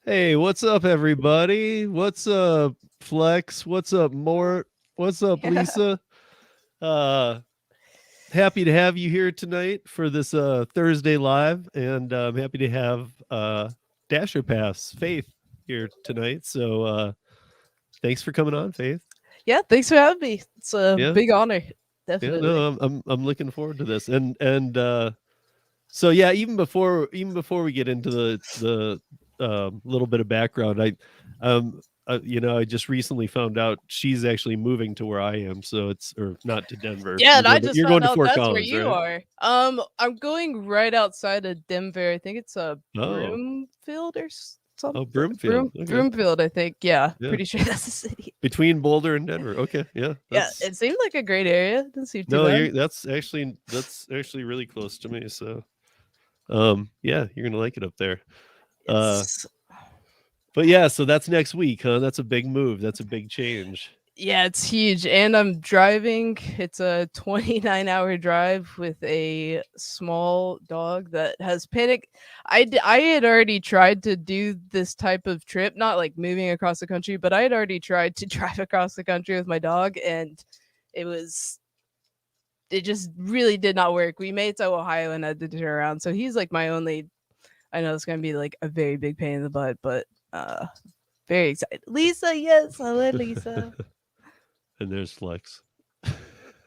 Hey, what's up, everybody? What's up, Flex? What's up, Mort? What's up, Lisa? Uh, Happy to have you here tonight for this Thursday live, and I'm happy to have Dasher Pass Faith here tonight. So thanks for coming on, Faith. Yeah, thanks for having me. It's a Yeah, big honor, yeah. definitely. No, I'm looking forward to this, and so yeah, even before we get into the little bit of background, um I just recently found out she's actually moving to where I am, so it's or not to Denver. Yeah, You're and I going to just you're going found to out Fort that's where Collins, you right? are. I'm going right outside of Denver. I think it's a Oh, Broomfield or something. oh, Broomfield. Okay, Broomfield, I think. Yeah, yeah, pretty sure that's the city. between Boulder and Denver. Okay, yeah, Yeah, that's it seemed like a great area. Didn't seem too no, bad. you're that's actually really close to me. So, yeah, you're gonna like it up there. Uh, Yes. but yeah, so that's next week, huh? That's a big move. That's a big change. Yeah, it's huge. And I'm driving. It's a 29-hour drive with a small dog that has panic. I had already tried to do this type of trip, not like moving across the country, but I had already tried to drive across the country with my dog, and it was it just really did not work. We made it to Ohio and had to turn around. So he's like my only. I know it's gonna be like a very big pain in the butt, but very excited. Lisa, yes, I love Lisa. And there's Flex.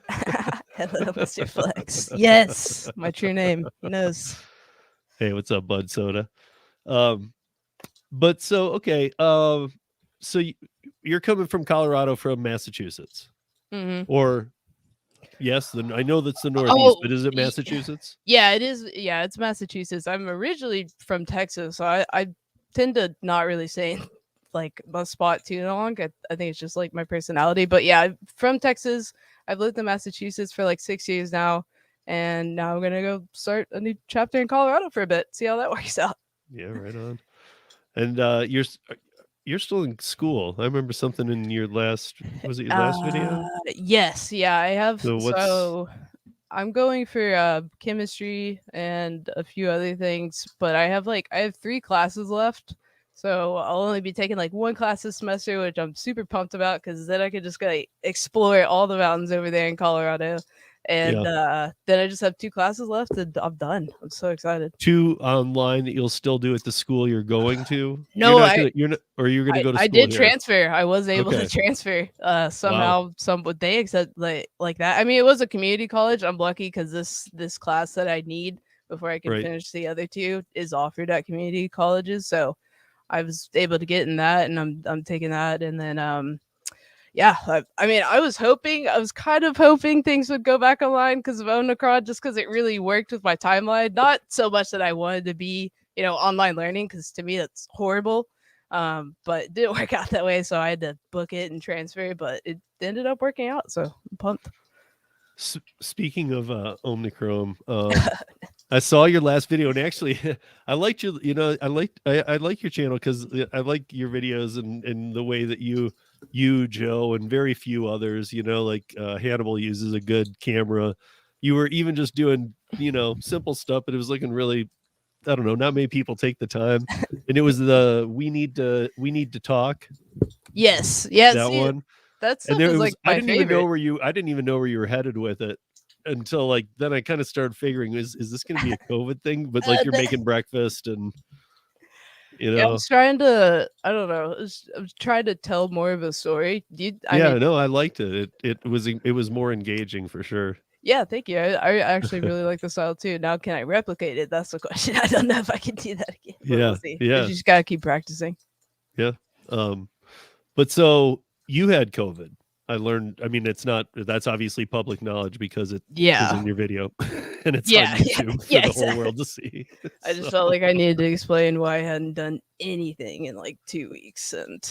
Hello, Mr. Flex. Yes, my true name. He knows. Hey, what's up, Bud Soda? Um, but so okay, so you're coming from Colorado from Massachusetts, Hmm. or yes, I know that's the Northeast, Oh, but is it Massachusetts? yeah, it is. Yeah, it's Massachusetts. I'm originally from Texas, so I tend to not really say like a spot too long. I think it's just like my personality. But yeah, I'm from Texas. I've lived in Massachusetts for like 6 years now, and now I'm gonna go start a new chapter in Colorado for a bit. See how that works out. Yeah, right on. And you're still in school. I remember something in your last was it your last Uh, video? yes, yeah, I have. So what's So I'm going for chemistry and a few other things, but I have 3 classes left. So I'll only be taking like one class this semester, which I'm super pumped about because then I could just go like, explore all the mountains over there in Colorado. And yeah, then I just have 2 classes left and I'm done. I'm so excited. two online that you'll still do at the school you're going to? No, You're not, or you're gonna go to I school did here? transfer. I was able to Okay. transfer. Wow. Somehow, some would they accept like that. I mean, it was a community college. I'm lucky because this class that I need before I can Right. finish the other 2 is offered at community colleges. So I was able to get in that, and I'm taking that, and then yeah. I mean, I was kind of hoping things would go back online because of Omicron, just because it really worked with my timeline. Not so much that I wanted to be online learning because to me that's horrible but it didn't work out that way, so I had to book it and transfer. But it ended up working out, so I'm pumped. Speaking of Omnichrome, I saw your last video, and actually, I liked your. I like your channel because I like your videos and the way that you Joe and very few others. Like Hannibal uses a good camera. You were even just doing simple stuff, but it was looking really. I don't know. Not many people take the time, and it was the we need to talk Yes, yeah. that See, one. that And stuff there is it like was. my favorite. I didn't even know where you were headed with it until like then I kind of started figuring is this going to be a COVID thing? But like you're The- making breakfast and you yeah, I know, was trying to. I don't know. I was trying to tell more of a story. I yeah, mean, no, I liked it. It was more engaging for sure. yeah. Thank you. I actually really like the style too. Now, can I replicate it? That's the question. I don't know if I can do that again, but we'll Yeah, see. I yeah, just gotta keep practicing. yeah. Um, but so you had COVID. I learned. I mean, it's not. That's obviously public knowledge because it was Yeah, in your video, and it's on yeah, yeah, YouTube for yeah. the whole Exactly. world to see. I just So felt like I needed to explain why I hadn't done anything in like 2 weeks, and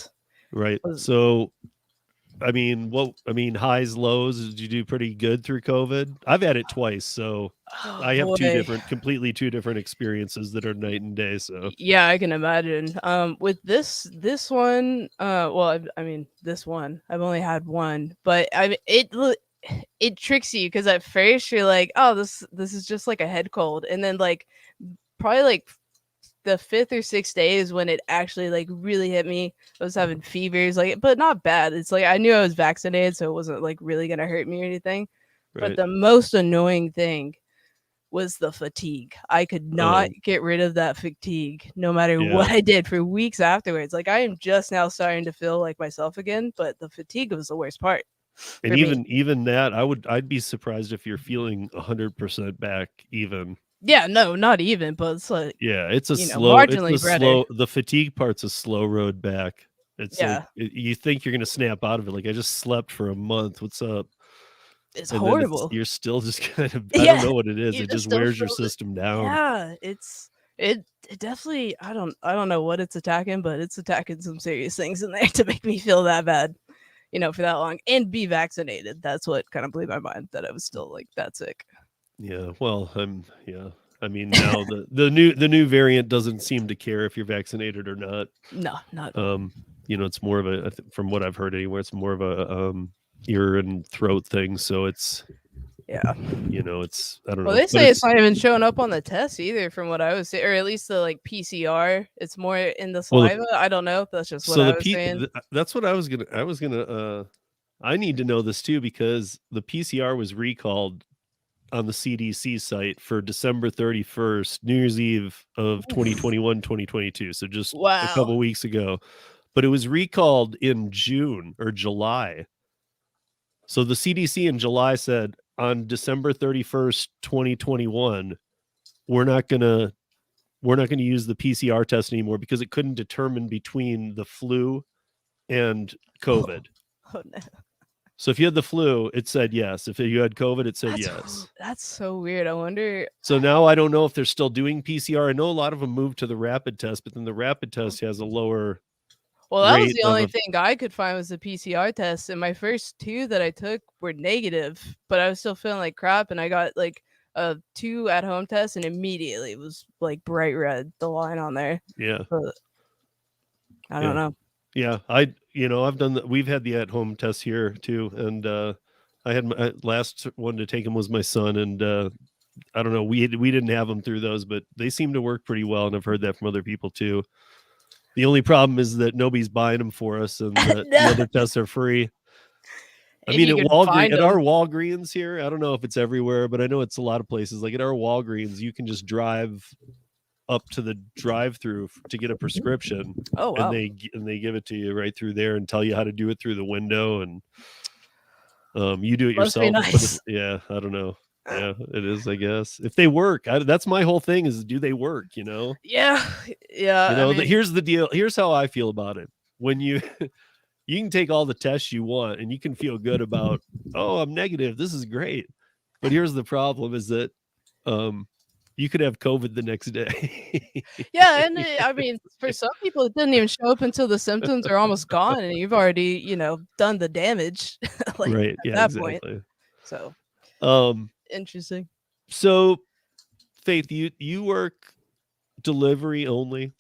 right. was So highs, lows. Did you do pretty good through COVID? I've had it twice, so oh I have boy. completely two different experiences that are night and day. So Yeah, I can imagine. With this one, well, I mean, this one, I've only had one, but it tricks you because at first you're like, oh, this is just like a head cold, and then like probably like the 5th or 6th day is when it actually like really hit me. I was having fevers, like, but not bad. It's like I knew I was vaccinated, so it wasn't like really gonna hurt me or anything. But Right. the most annoying thing was the fatigue. I could not Oh, get rid of that fatigue no matter yeah. what I did for weeks afterwards. Like I am just now starting to feel like myself again, but the fatigue was the worst part And for me. even that, I'd be surprised if you're feeling 100% back even. Yeah, no, not even, but it's like, Yeah, it's marginally better. the fatigue part's a slow road back. It's like Yeah, you think you're gonna snap out of it. Like I just slept for a month. What's up? it's And then horrible. you're still just kind of, I don't Yeah, know what it is. you It just just don't wears your feel it. system down. Yeah, it definitely I don't know what it's attacking, but it's attacking some serious things in there to make me feel that bad, for that long and be vaccinated. That's what kind of blew my mind that I was still like that sick. Yeah. Well, yeah. I mean, now the new variant doesn't seem to care if you're vaccinated or not. No, not at all. It's more of from what I've heard anywhere, it's more of a ear and throat thing. So it's, Yeah. it's, I don't Well, know, they but say it's not even showing up on the test either, from what I was saying, or at least the like PCR. It's more in the well, saliva. I don't know if that's just what so I was saying. that's what I was gonna, I need to know this too, because the PCR was recalled on the CDC site for December 31st, New Year's Eve of Oof. 2021, 2022. So just a Wow. couple weeks ago, but it was recalled in June or July. So the CDC in July said on December 31st, 2021, we're not going to use the PCR test anymore because it couldn't determine between the flu and COVID. Oh no. So if you had the flu, it said yes. If you had COVID, it said yes. That's so weird. I wonder. So now I don't know if they're still doing PCR. I know a lot of them moved to the rapid test, but then the rapid test has a lower Well, that was rate the of only thing I could find was the PCR test, and my first 2 that I took were negative, but I was still feeling like crap, and I got like a 2 at home test, and immediately it was like bright red, the line on there. yeah, But I don't yeah, know. yeah. I've done that. We've had the at home test here too, and I had my last one to take them was my son, and I don't know. We didn't have them through those, but they seem to work pretty well, and I've heard that from other people too. The only problem is that nobody's buying them for us, and that the No, other tests are free. I if mean, you could find at our them. Walgreens here, I don't know if it's everywhere, but I know it's a lot of places. Like at our Walgreens, you can just drive up to the drive-through to get a prescription, Oh and wow, they give it to you right through there and tell you how to do it through the window, and you do it must be yourself. And put it, nice. yeah, I don't know. Yeah, it is. I guess if they work, that's my whole thing: is do they work? Yeah, yeah. I mean, Here's the deal. Here's how I feel about it. When you you can take all the tests you want and you can feel good about, oh, I'm negative. This is great. But here's the problem is that you could have COVID the next day. yeah, and I mean, for some people, it didn't even show up until the symptoms are almost gone, and you've already, done the damage, like Right. at Yeah, that point. exactly. So Um, interesting. so Faith, you work delivery only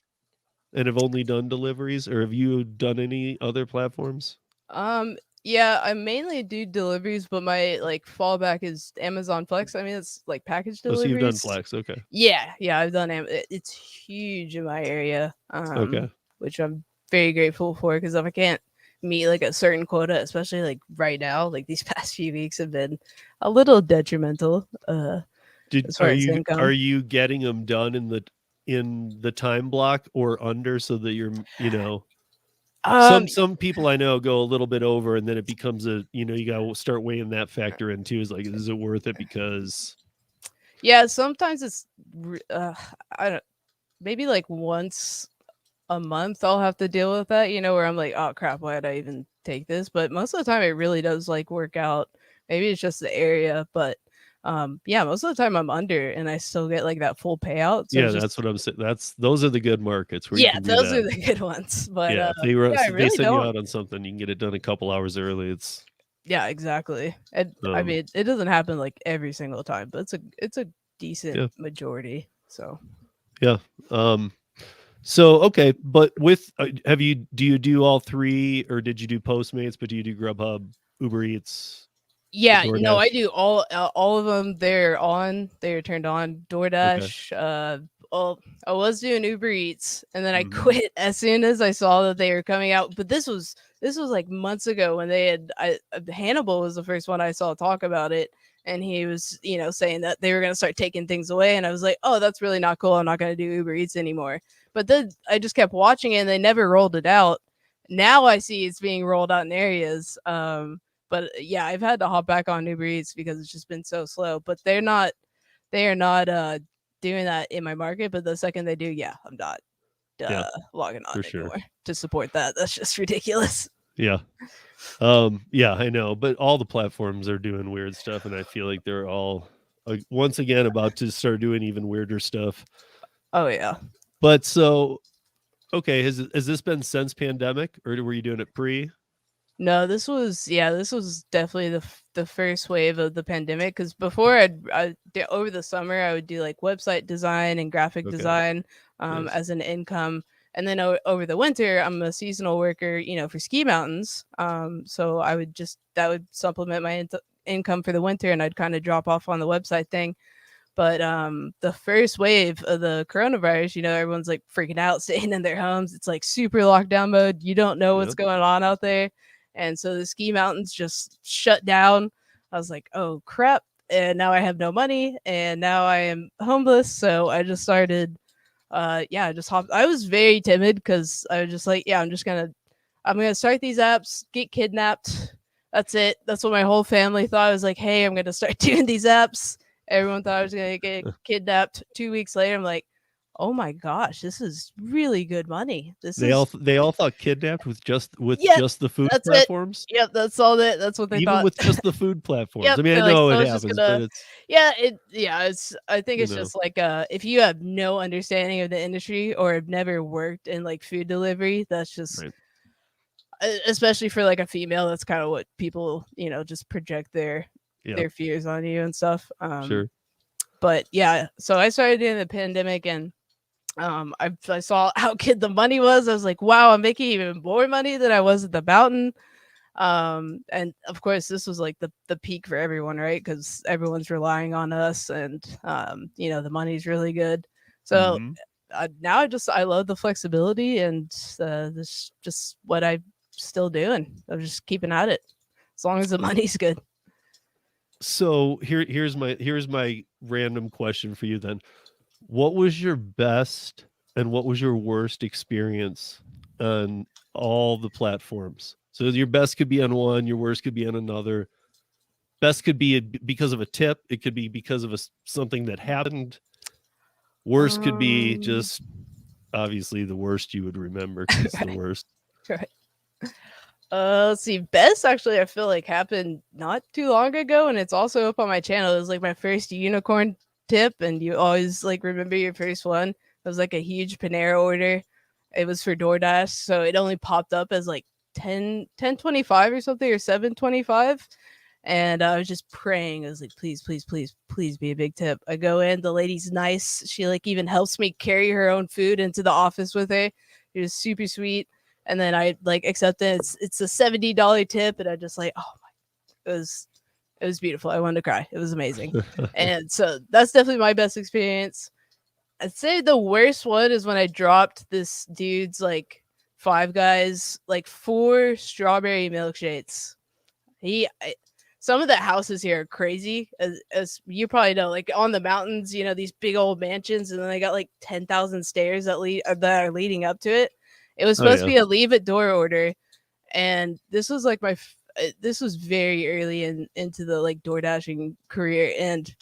and have only done deliveries, or have you done any other platforms? Yeah, I mainly do deliveries, but my like fallback is Amazon Flex. I mean, it's like package Oh, so you've done deliveries. Flex. Okay. Yeah, I've done it's huge in my area. Okay. Which I'm very grateful for because if I can't meet like a certain quota, especially like right now, like these past few weeks have been a little detrimental as far as Are income. you getting them done in the time block or under so that you're, Um some people I know go a little bit over and then it becomes you got to start weighing that factor in too. Is like, is it worth it? Because yeah, sometimes it's I don't maybe like once a month I'll have to deal with that, where I'm like, oh crap, why did I even take this? But most of the time it really does like work out. Maybe it's just the area, but yeah, most of the time I'm under and I still get like that full payout. So yeah, it's that's just what I'm saying. Those are the good markets where you yeah, can do those are that. the good ones. But Yeah, yeah, I if they really send you don't. out on something, you can get it done a couple hours early. It's Yeah, exactly. And I um mean it doesn't happen like every single time, but it's a decent yeah, majority. So yeah. So okay, but with do you do all three, or did you do Postmates? But do you do Grubhub, Uber Eats? Yeah, no, I DoorDash? do all of them. They're turned on. Okay. DoorDash. Well, I was doing Uber Eats, and then I Hmm. quit as soon as I saw that they were coming out. But this was like months ago when they had. Hannibal was the first one I saw talk about it, and he was saying that they were going to start taking things away, and I was like, oh, that's really not cool. I'm not going to do Uber Eats anymore. But then I just kept watching it, and they never rolled it out. Now I see it's being rolled out in areas. But yeah, I've had to hop back on Uber Eats because it's just been so slow. But they are not doing that in my market. But the second they do, yeah, I'm not Yeah, logging on for sure. anymore to support that. That's just ridiculous. Yeah. Yeah, I know, but all the platforms are doing weird stuff, and I feel like they're all once again about to start doing even weirder stuff. Oh yeah. But so, okay, has this been since pandemic, or were you doing it pre? No, this was definitely the first wave of the pandemic. Because before over the summer I would do like website design and graphic Okay, design nice. as an income, and then over the winter I'm a seasonal worker, for ski mountains. So that would supplement my income for the winter, and I'd kind of drop off on the website thing. But the first wave of the coronavirus, everyone's like freaking out, staying in their homes. It's like super lockdown mode. You don't know what's Yep. going on out there. And so the ski mountains just shut down. I was like, oh crap. And now I have no money, and now I am homeless. So I just started, yeah, I just hopped. I was very timid because I was just like, yeah, I'm gonna start these apps, get kidnapped. That's it. That's what my whole family thought. I was like, hey, I'm gonna start doing these apps. Everyone thought I was gonna get kidnapped. 2 weeks later, I'm like, oh my gosh, this is really good money. This They all is they all thought kidnapped with yeah, just the food that's it. platforms, Yep, that's all that. That's what they even thought. with just the food platforms. Yep, I mean, I they're like, know so it I was just happens, but gonna, it's it's. I think you it's know, just like if you have no understanding of the industry or have never worked in like food delivery, that's just right. especially for like a female, that's kind of what people just project their Yeah, their fears on you and stuff. sure. But yeah, so I started in the pandemic, and I saw how good the money was. I was like, wow, I'm making even more money than I was at the mountain. And of course this was like the peak for everyone, right? Because everyone's relying on us, and the money's really good. So Hmm. now I love the flexibility, and this just what I'm still doing. I'm just keeping at it as long as the money's good. So here's my random question for you then. What was your best and what was your worst experience on all the platforms? So your best could be on one, your worst could be on another. Best could be because of a tip, it could be because of something that happened. Worst could be um just obviously the worst you would remember because it's the right, worst. right. Let's see. Best actually, I feel like happened not too long ago, and it's also up on my channel. It was like my first unicorn tip, and you always like remember your first one. It was like a huge Panera order. It was for DoorDash, so it only popped up as like 10:25 or something, or 7:25. And I was just praying. I was like, please, please, please, please be a big tip. I go in, the lady's nice. She like even helps me carry her own food into the office with her. She was super sweet. And then I like accept it. It's a $70 tip, and I just like, oh my, it was beautiful. I wanted to cry. It was amazing. And so that's definitely my best experience. I'd say the worst one is when I dropped this dude's like Five Guys like 4 strawberry milkshakes. Some of the houses here are crazy, as you probably know. Like on the mountains, these big old mansions, and then they got like 10,000 stairs that are leading up to it. It was Oh supposed to yeah. be a leave at door order, and this was like this was very early into the like door dashing career, and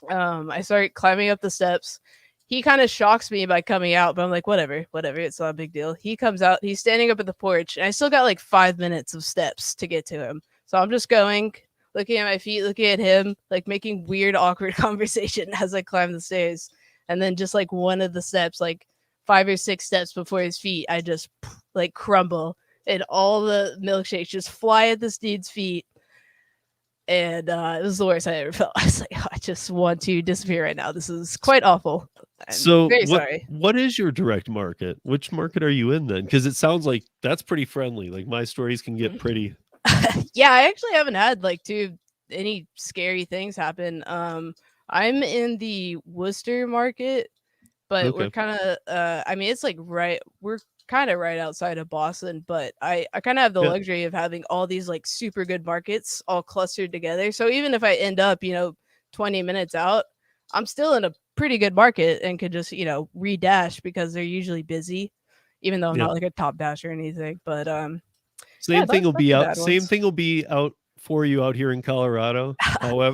I started climbing up the steps. He kind of shocks me by coming out, but I'm like, whatever, whatever. It's not a big deal. He comes out. He's standing up at the porch, and I still got like 5 minutes of steps to get to him. So I'm just going, looking at my feet, looking at him, like making weird, awkward conversation as I climb the stairs. And then just like one of the steps, like 5 or 6 steps before his feet, I just like crumble, and all the milkshakes just fly at this dude's feet. And it was the worst I ever felt. I was like, oh, I just want to disappear right now. This is quite awful. I'm So very sorry. what is your direct market? Which market are you in then? Because it sounds like that's pretty friendly. Like my stories can get pretty. Yeah, I actually haven't had like any scary things happen. I'm in the Worcester market, but we're Okay. kind of I mean it's like we're kind of right outside of Boston, but I kind of have the Yeah. luxury of having all these like super good markets all clustered together. So even if I end up, 20 minutes out, I'm still in a pretty good market and could just, redash because they're usually busy, even though I'm Yeah. not like a top dash or anything. But yeah, Same thing will that's be the out. bad Same ones. thing will be out for you out here in Colorado.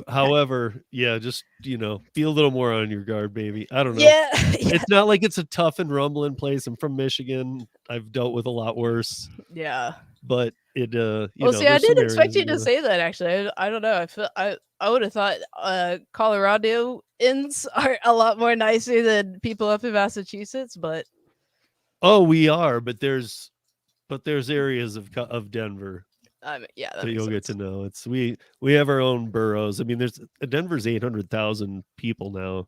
However, yeah, just be a little more on your guard, baby. I don't know. Yeah, yeah, It's not like it's a tough and rumbling place. I'm from Michigan. I've dealt with a lot worse, yeah. but Well, see, I there's some didn't expect areas. you to say that. Actually, I don't know. I would have thought Coloradoans are a lot more nicer than people up in Massachusetts, but Oh, we are, but there's areas of Denver yeah, that that makes you'll get to sense. know. We have our own boroughs. I mean, there's Denver's 800,000 people now, and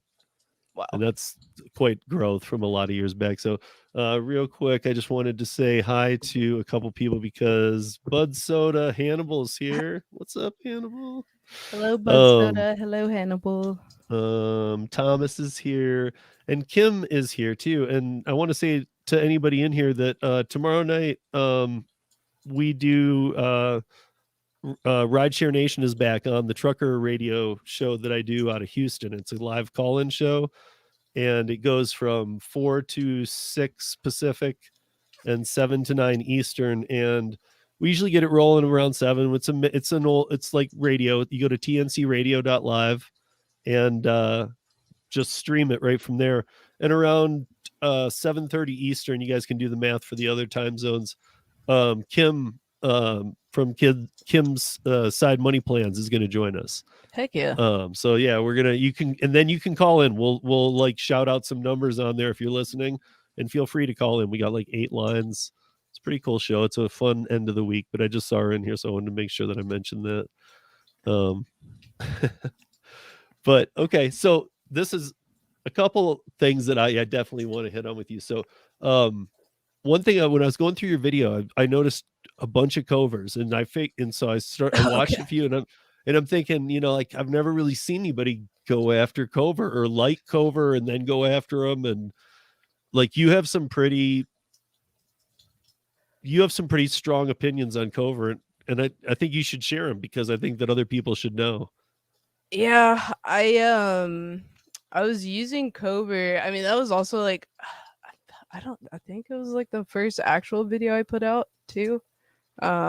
Wow. that's quite growth from a lot of years back. So, real quick, I just wanted to say hi to a couple people because Bud Soda Hannibal's here. What's up, Hannibal? Hello, Bud Um, Soda. Hello, Hannibal. Thomas is here, and Kim is here too. And I want to say to anybody in here that tomorrow night, we do Rideshare Nation is back on the trucker radio show that I do out of Houston. It's a live call-in show, and it goes from 4 to 6 Pacific and 7 to 9 Eastern. And we usually get it rolling around 7. It's like radio. You go to tncradio.live and just stream it right from there. And around 7:30 Eastern, you guys can do the math for the other time zones. Kim from Kim's Side Money Plans is going to join us. Heck yeah. So yeah, you can call in. We'll like shout out some numbers on there if you're listening, and feel free to call in. We got like 8 lines. It's a pretty cool show. It's a fun end of the week, but I just saw her in here, so I wanted to make sure that I mentioned that. Um, but okay, so this is a couple things that I definitely want to hit on with you. So, one thing when I was going through your video, I noticed a bunch of covers, and I watched Okay. a few, and I'm thinking, like I've never really seen anybody go after cover or like cover and then go after them, and like you have some pretty strong opinions on cover, and I think you should share them because I think that other people should know. Yeah, I was using Cover. I mean, that was also like I don't I think it was like the first actual video I put out too.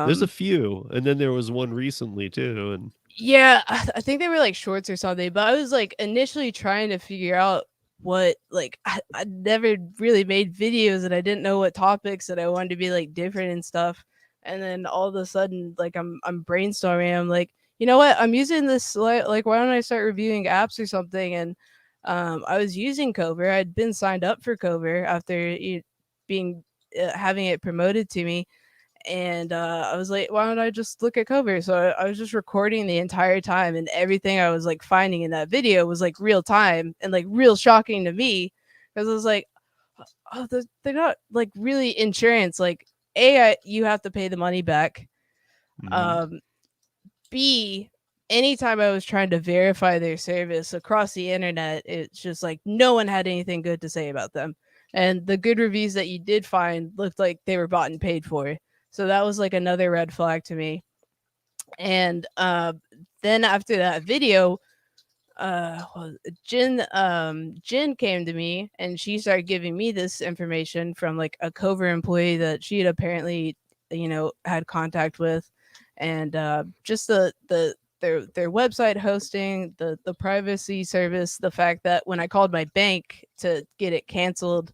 There's a Um few, and then there was one recently too, and Yeah, I think they were like shorts or something, but I was like initially trying to figure out what like I never really made videos and I didn't know what topics that I wanted to be like different and stuff. And then all of a sudden, like I'm brainstorming. I'm like, you know what? I'm using this like why don't I start reviewing apps or something? And I was using Cover. I'd been signed up for Cover after being having it promoted to me, and I was like, why don't I just look at cover? So I was just recording the entire time, and everything I was like finding in that video was like real time and like real shocking to me because I was like, oh, they're not like really insurance. Like, you have to pay the money back. mhm. Um, B, anytime I was trying to verify their service across the internet, it's just like no one had anything good to say about them. And the good reviews that you did find looked like they were bought and paid for. So that was like another red flag to me. And then after that video, Jin came to me and she started giving me this information from like a Cover employee that she had apparently, had contact with, and just their website hosting, the privacy service, the fact that when I called my bank to get it canceled,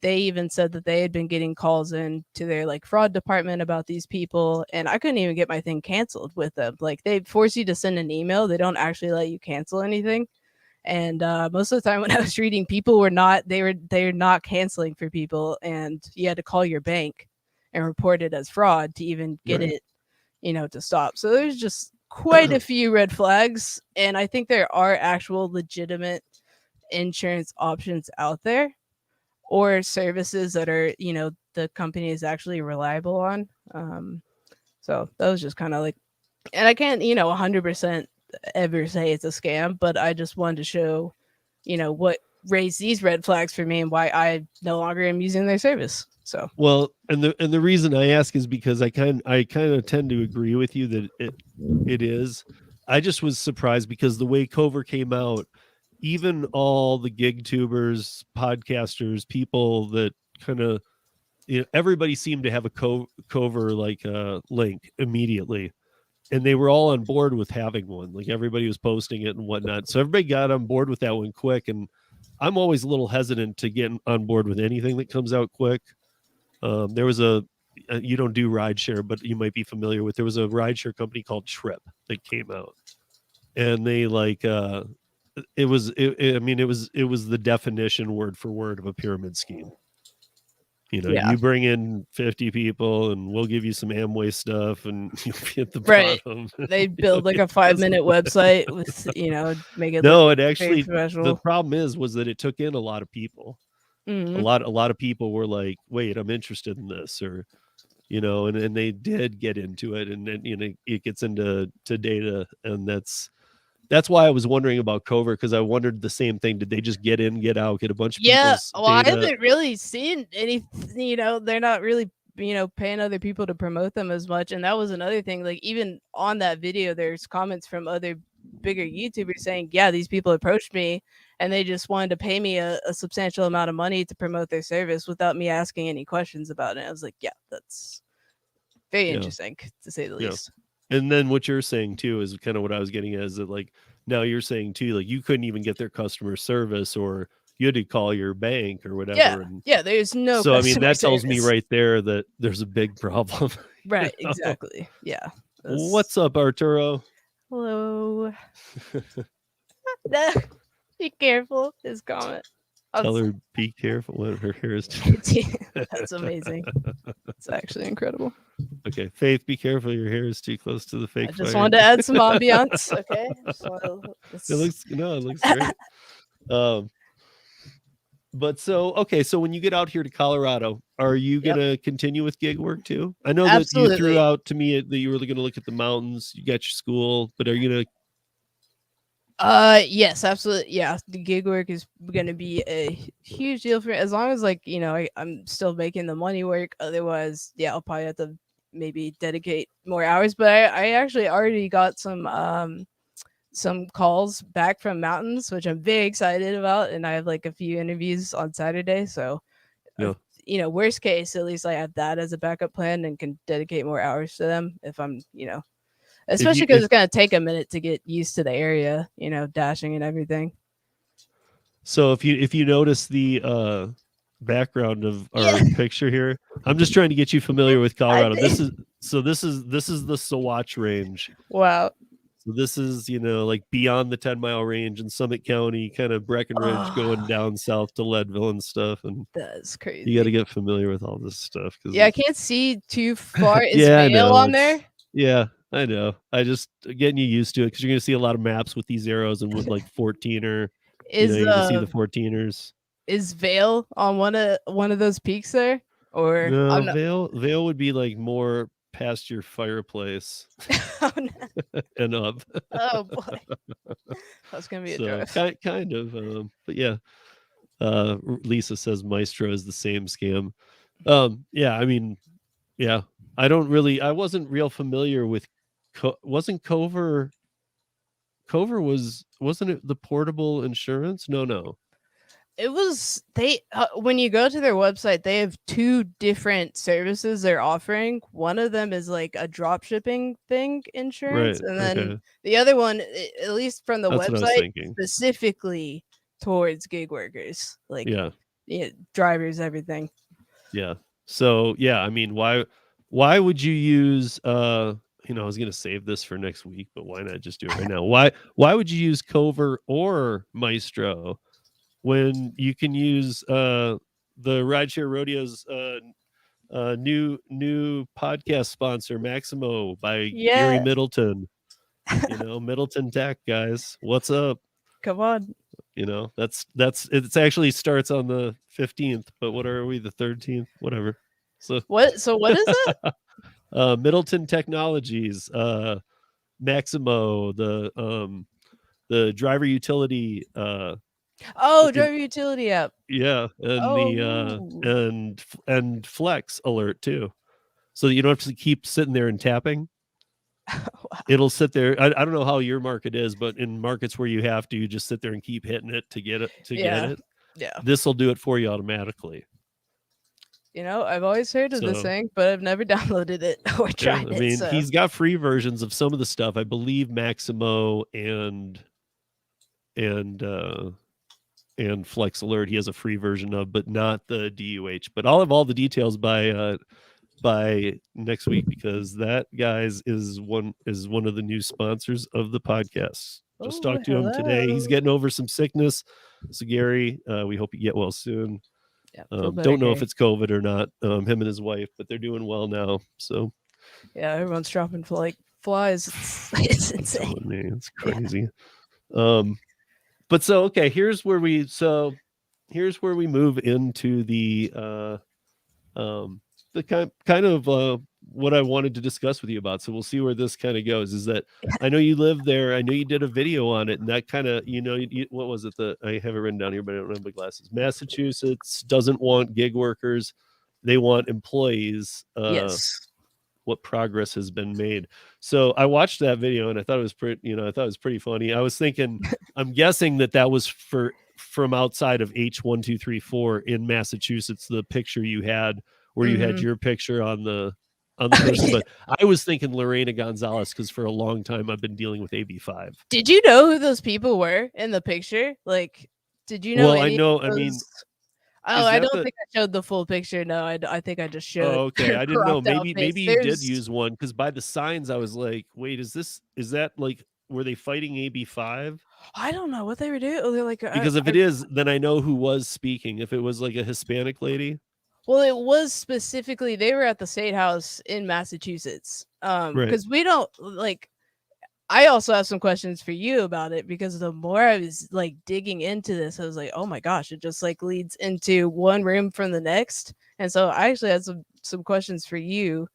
they even said that they had been getting calls in to their like fraud department about these people, and I couldn't even get my thing canceled with them. Like they force you to send an email; they don't actually let you cancel anything. And most of the time, when I was reading, people were not they're not canceling for people, and you had to call your bank and report it as fraud to even get Right. it, to stop. So there's just quite a few red flags, and I think there are actual legitimate insurance options out there or services that are the company is actually reliable on. So that was just kind of like And I can't, 100% ever say it's a scam, but I just wanted to show, what raised these red flags for me and why I no longer am using their service. So, Well, and the reason I ask is because I kind of tend to agree with you that it is. I just was surprised because the way Cover came out, even all the gig tubers, podcasters, people that kind of, everybody seemed to have a Cover like link immediately, and they were all on board with having one. Like everybody was posting it and whatnot, so everybody got on board with that one quick. And I'm always a little hesitant to get on board with anything that comes out quick. There was you don't do rideshare, but you might be familiar with. There was a rideshare company called Trip that came out, and they like I mean, it was the definition word for word of a pyramid scheme. yeah. You bring in 50 people, and we'll give you some Amway stuff, and you'll be at the Right. bottom. They build like a 5-minute website with, make it No, look it very actually, the professional. problem was that it took in a lot of people. Hmm. A lot of people were like, "Wait, I'm interested in this," or and they did get into it, and then it gets into data, and that's why I was wondering about Cover, because I wondered the same thing. Did they just get in, get out, get a bunch of Yeah. people's Well, I data? haven't really seen anything, they're not really, paying other people to promote them as much. And that was another thing. Like, even on that video, there's comments from other bigger YouTubers saying, yeah, these people approached me and they just wanted to pay me a substantial amount of money to promote their service without me asking any questions about it. I was like, yeah, that's very Yeah, interesting to say the yeah. least. And then what you're saying too is kind of what I was getting at, is that like now you're saying too, like you couldn't even get their customer service, or you had to call your bank or Yeah. whatever. And Yeah. There's no so, I mean, customer that tells me service. right there that there's a big problem. Right. Exactly. Yeah. What's up, Arturo? Hello. Be careful. His comment. Tell her be careful what her hair is doing. That's amazing. It's actually incredible. Okay, Faith, be careful. Your hair is too close to the fake I just fire. wanted to add some ambiance. Okay. So It looks great. But so when you get out here to Colorado, are you gonna continue with gig work too? I know that you threw absolutely. out to me that you were gonna look at the mountains. You got your school, but are you gonna? Yes, absolutely. Yeah, the gig work is going to be a huge deal for me, as long as, like, I'm still making the money work. Otherwise, yeah, I'll probably have to maybe dedicate more hours. But I actually already got some calls back from mountains, which I'm very excited about, and I have like a few interviews on Saturday. So, Yeah. Worst case, at least I have that as a backup plan and can dedicate more hours to them if I'm, especially because it's gonna take a minute to get used to the area, dashing and everything. So if you notice the background of our picture here, I'm just trying to get you familiar with Colorado. This is the Sawatch Range. Wow. So this is, like beyond the 10-mile range in Summit County, kind of Breckenridge, going down south to Leadville and stuff. And that's crazy. you got to get familiar with all this stuff. Yeah, I can't see too far. Is yeah, I Vail know. on there? Yeah, I know. I just getting you used to it, because you're going to see a lot of maps with these arrows and with like 14er. Is You're going to see the 14ers. Is Vail on one of those peaks there? Or No, I'm not... Vail would be like more past your fireplace. Oh, no. And up. Oh boy, that's gonna be a drive. Kind of, but yeah. Lisa says Maestro is the same scam. Yeah, I mean, yeah, I wasn't real familiar with. Wasn't Cover? Wasn't it the portable insurance? No. It was when you go to their website, they have two different services they're offering. One of them is like a drop shipping thing insurance, Right, and then okay. the other one, at least from the That's what I was website, thinking. specifically towards gig workers, like drivers, everything. Yeah. So yeah, I mean, why would you use I was gonna save this for next week, but why not just do it right now? Why would you use Cover or Maestro when you can use the Rideshare Rodeo's new podcast sponsor, Maximo, by Gary Middleton? Middleton Tech, guys. What's up? Come on. That's it's actually starts on the 15th, but what are we, the 13th? Whatever. So what is it? Middleton Technologies. Maximo, the driver utility, Oh, in, driver utility app. yeah, and Oh. and Flex alert too, so that you don't have to keep sitting there and tapping. Wow. It'll sit there. I don't know how your market is, but in markets where you have to, you just sit there and keep hitting it to get it Yeah. Yeah. This will do it for you automatically. You know, I've always heard of this So thing, but I've never downloaded it or yeah, tried I it. mean, So he's got free versions of some of the stuff. I believe Maximo and Flex Alert he has a free version of, but not the DUH. But I'll have all the details by next week, because that guys is one of the new sponsors of the podcast. Just oh, talked to him today. He's hello. getting over some sickness. So Gary, we hope you get well soon. Yeah, feel better, Don't know if Gary. it's COVID or not, him and his wife, but they're doing well now. So Yeah, everyone's dropping for like flies. It's I'm insane. telling you, it's Yeah. crazy. But so okay, here's where we move into the kind of what I wanted to discuss with you about. So we'll see where this kind of goes. Is that I know you live there. I know you did a video on it, and that kind of what was it? I have it written down here, but I don't have my glasses. Massachusetts doesn't want gig workers; they want employees. Yes. What progress has been made. So I watched that video and I thought it was pretty funny. I was thinking, I'm guessing that was from outside of H1234 in Massachusetts, the picture you had where you had your picture on the person. But I was thinking Lorena Gonzalez, because for a long time I've been dealing with AB5. Did you know who those people were in the picture? Like, did you know Well, I any know. of I those? mean, Oh, is I that don't the? think I showed the full picture. No, I think I just showed Oh, okay. I didn't know. cropped out Maybe bits. you did There's use one, because by the signs I was like, wait, is that like, were they fighting AB5? I don't know what they were doing. They're like, Because if it is, then I know who was speaking. If it was like a Hispanic lady, well, it was specifically they were at the state house in Massachusetts. right? Because we don't like. I also have some questions for you about it, because the more I was like digging into this, I was like, oh my gosh, it just like leads into one room from the next. And so I actually had some questions for you.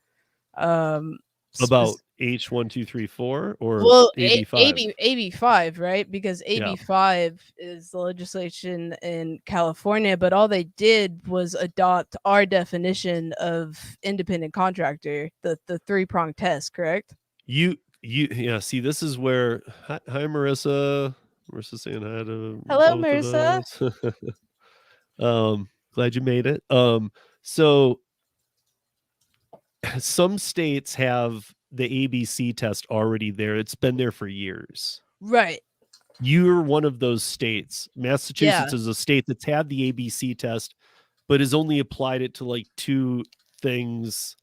Um, About H1234 or Well, AB5. AB5, right? Because Yeah, AB5 is the legislation in California, but all they did was adopt our definition of independent contractor, the three-prong test, correct? yeah. See, this is where hi Marissa. Marissa's saying hi to Hello, both of Marissa. us. Glad you made it. So some states have the ABC test already there. It's been there for years. Right. You're one of those states. Yeah. Massachusetts is a state that's had the ABC test, but has only applied it to like two things,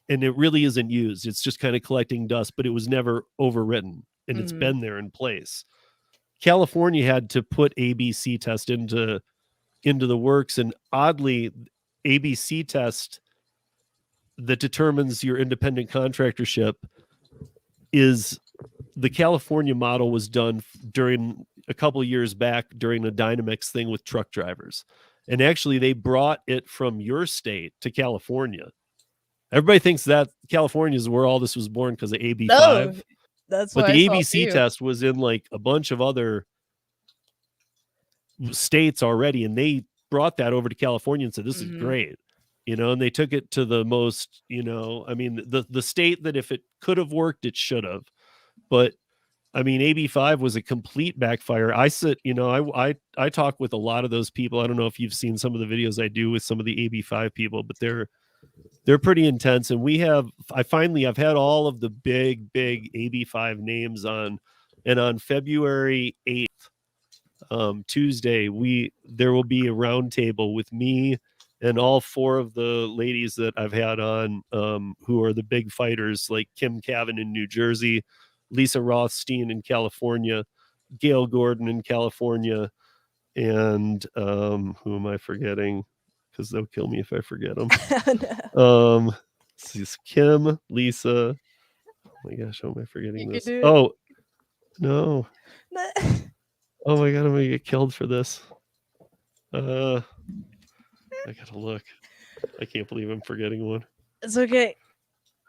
and it really isn't used. It's just kind of collecting dust, but it was never overwritten, and it's been there in place. California had to put ABC test into the works, and oddly, ABC test that determines your independent contractorship is the California model was done during a couple of years back during a Dynamix thing with truck drivers. And actually they brought it from your state to California. Everybody thinks that California is where all this was born because of AB5. No, that's But what I the saw ABC too. test was in like a bunch of other states already, and they brought that over to California and said, this is great. And they took it to the most, I mean, the state that if it could have worked, it should have. But I mean, AB5 was a complete backfire. I talk with a lot of those people. I don't know if you've seen some of the videos I do with some of the AB5 people, but they're pretty intense. And I've had all of the big AB5 names on, and on February 8th, Tuesday, there will be a roundtable with me and all four of the ladies that I've had on, who are the big fighters, like Kim Cavan in New Jersey, Lisa Rothstein in California, Gail Gordon in California, and who am I forgetting? Because they'll kill me if I forget them. This is Kim, Lisa. Oh my gosh, how am I forgetting this? Oh no. Oh my god, I'm gonna get killed for this. I gotta look. I can't believe I'm forgetting one. It's okay.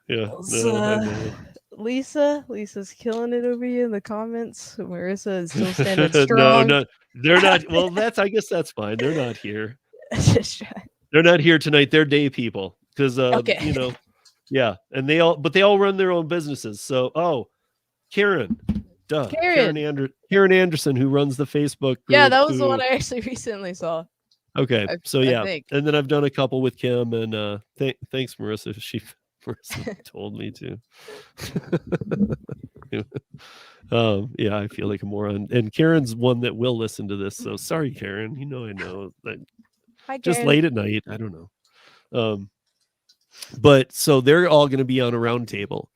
Yeah, Let's, no, I know. Lisa's killing it over here in the comments. Marissa is still standing No, strong. no, they're not. Well, I guess that's fine. They're not here. Just They're not here tonight. They're day people because okay. yeah, and they all run their own businesses. So, Karen, Karen. Karen Anderson, who runs the Facebook Yeah, group. that was the one I actually recently saw. Okay, so I yeah, think. and then I've done a couple with Kim, and thanks, Marissa. Marissa told me to. Yeah, I feel like a moron. And Karen's one that will listen to this. So sorry, Karen. I know that Hi, just Karen. late at night. I don't know. But so they're all going to be on a round table,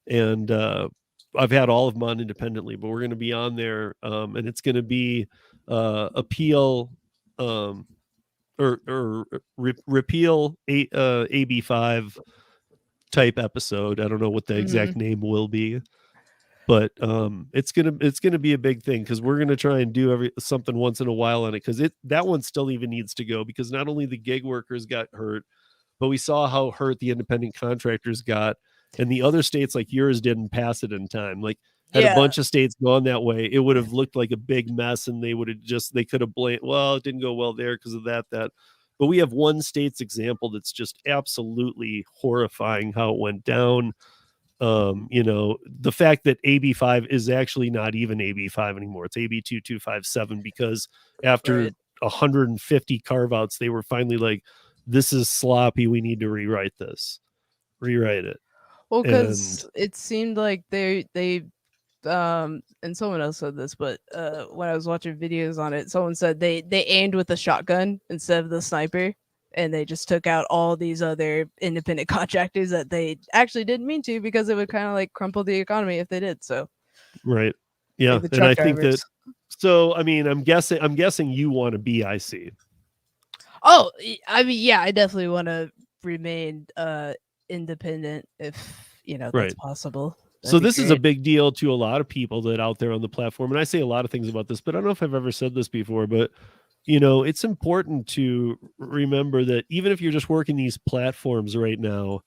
and I've had all of them on independently, but we're going to be on there, and it's going to be appeal or repeal AB5 type episode. I don't know what the exact name will be, but it's gonna be a big thing because we're gonna try and do something once in a while on it, because that one still even needs to go, because not only the gig workers got hurt, but we saw how hurt the independent contractors got, and the other states like yours didn't pass it in time. Like, had a bunch of states gone that way, it would have looked like a big mess, and they could have blamed, well, it didn't go well there because of that. But we have one state's example that's just absolutely horrifying how it went down. The fact that AB5 is actually not even AB5 anymore. It's AB2257, because after 150 carve outs, they were finally like, this is sloppy. We need to rewrite it. Well, because it seemed like they and someone else said this, but when I was watching videos on it, someone said they aimed with a shotgun instead of the sniper, and they just took out all these other independent contractors that they actually didn't mean to, because it would kind of like crumple the economy if they did. So right, yeah, like the and I truck think drivers. that. So I mean, I'm guessing you want to be IC. Oh, I mean, yeah, I definitely want to remain independent if that's possible. So this is a big deal to a lot of people that out there on the platform. And I say a lot of things about this, but I don't know if I've ever said this before, but it's important to remember that even if you're just working these platforms right now,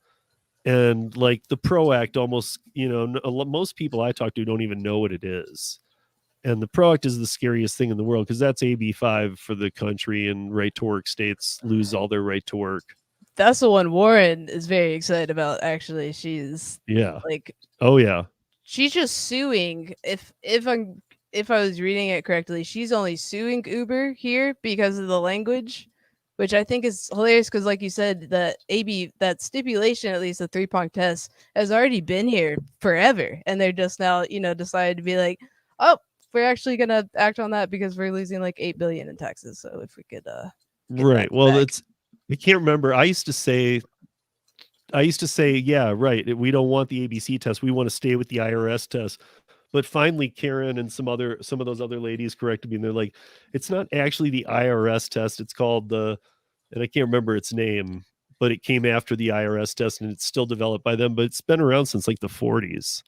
and like the PRO Act, almost, most people I talk to don't even know what it is. And the PRO Act is the scariest thing in the world, because that's AB5 for the country, and right to work states lose all their right to work. That's the one Warren is very excited about. Actually, she's like, oh yeah, she's just suing. If I was reading it correctly, she's only suing Uber here because of the language, which I think is hilarious. Because, like you said, that stipulation, at least the 3-prong test, has already been here forever, and they're just now decided to be like, oh, we're actually gonna act on that because we're losing like $8 billion in taxes. So if we could, right. Well, I can't remember. I used to say, yeah, right. We don't want the ABC test. We want to stay with the IRS test. But finally, Karen and some of those other ladies corrected me, and they're like, it's not actually the IRS test. It's called and I can't remember its name, but it came after the IRS test, and it's still developed by them, but it's been around since like the 40s.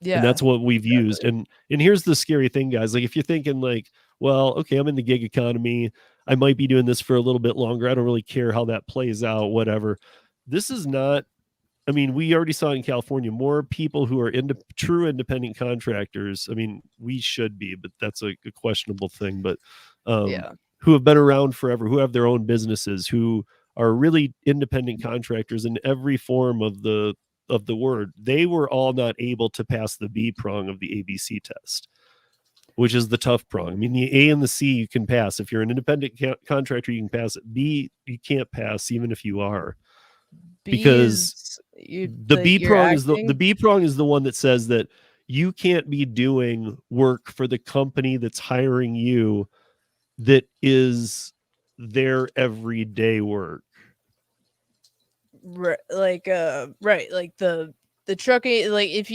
Yeah. And that's what we've used. And here's the scary thing, guys. Like, if you're thinking like, well, okay, I'm in the gig economy, I might be doing this for a little bit longer, I don't really care how that plays out, whatever. This is not, I mean, we already saw in California more people who are true independent contractors. I mean, we should be, but that's a questionable thing. But who have been around forever, who have their own businesses, who are really independent contractors in every form of the word, they were all not able to pass the B prong of the ABC test, which is the tough prong. I mean, the A and the C you can pass. If you're an independent contractor, you can pass it. B, you can't pass, even if you are. Because the B prong is the B prong is the one that says that you can't be doing work for the company that's hiring you that is their everyday work. Right, like the trucking, like if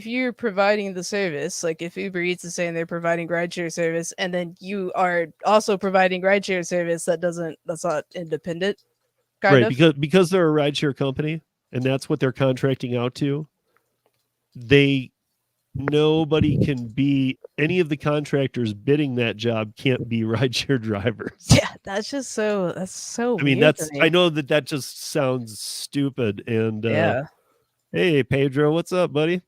you're providing the service, like if Uber Eats is saying they're providing rideshare service, and then you are also providing rideshare service, that's not independent. Right, because they're a rideshare company and that's what they're contracting out to. Nobody can be, any of the contractors bidding that job can't be rideshare drivers. Yeah, that's so I mean, weird. I know that just sounds stupid. And yeah. Hey Pedro, what's up, buddy?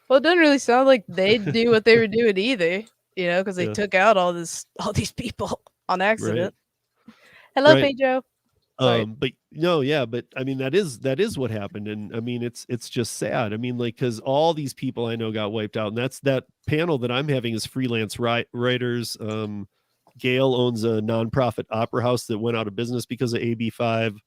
Well, it doesn't really sound like they do what they were doing either, because they Yeah, took out all these people on right, accident. Hello, right. Pedro. Sorry. But no, yeah, but I mean that is what happened, and I mean it's just sad. I mean, like, because all these people I know got wiped out, and that's that panel that I'm having is freelance writers. Gail owns a nonprofit opera house that went out of business because of AB5,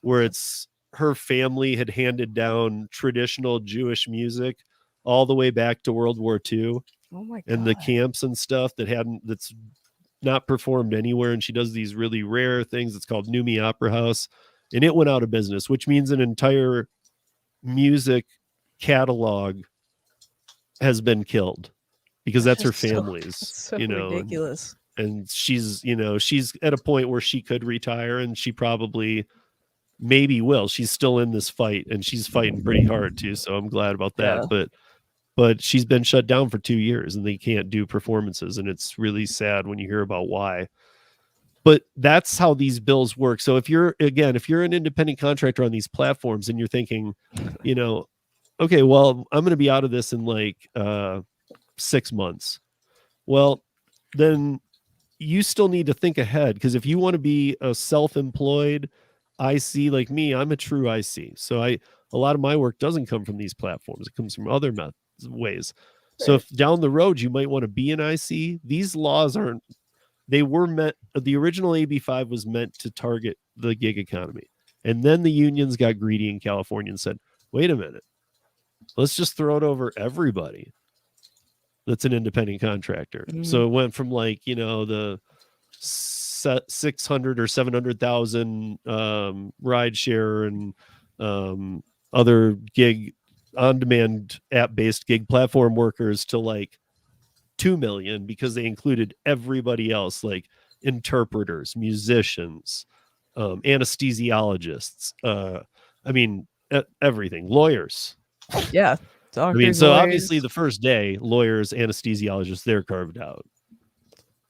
where it's her family had handed down traditional Jewish music all the way back to World War II, Oh my and the god. camps and stuff that's not performed anywhere, and she does these really rare things. It's called Numi Opera House, and it went out of business, which means an entire music catalog has been killed because That's that's her just so family's, that's so and ridiculous. she's at a point where she could retire, and she probably maybe will. She's still in this fight, and she's fighting pretty hard too, so I'm glad about that. Yeah. But she's been shut down for 2 years, and they can't do performances, and it's really sad when you hear about why. But that's how these bills work. So if you're an independent contractor on these platforms and you're thinking, you know, okay, well, I'm going to be out of this in like 6 months. Well, then you still need to think ahead, because if you want to be a self-employed IC like me, I'm a true IC. So a lot of my work doesn't come from these platforms. It comes from other ways. So Right. if down the road you might want to be an IC, these laws aren't, they were meant, the original AB5 was meant to target the gig economy. And then the unions got greedy in California and said, wait a minute, let's just throw it over everybody that's an independent contractor. Mhm. So it went from like, the 600 or 700,000 ride share and other gig on demand app based gig platform workers to like 2 million, because they included everybody else, like interpreters, musicians, anesthesiologists, I mean, everything, lawyers. Yeah. I mean, Doctors, so obviously lawyers. the first day, lawyers, anesthesiologists, they're carved out.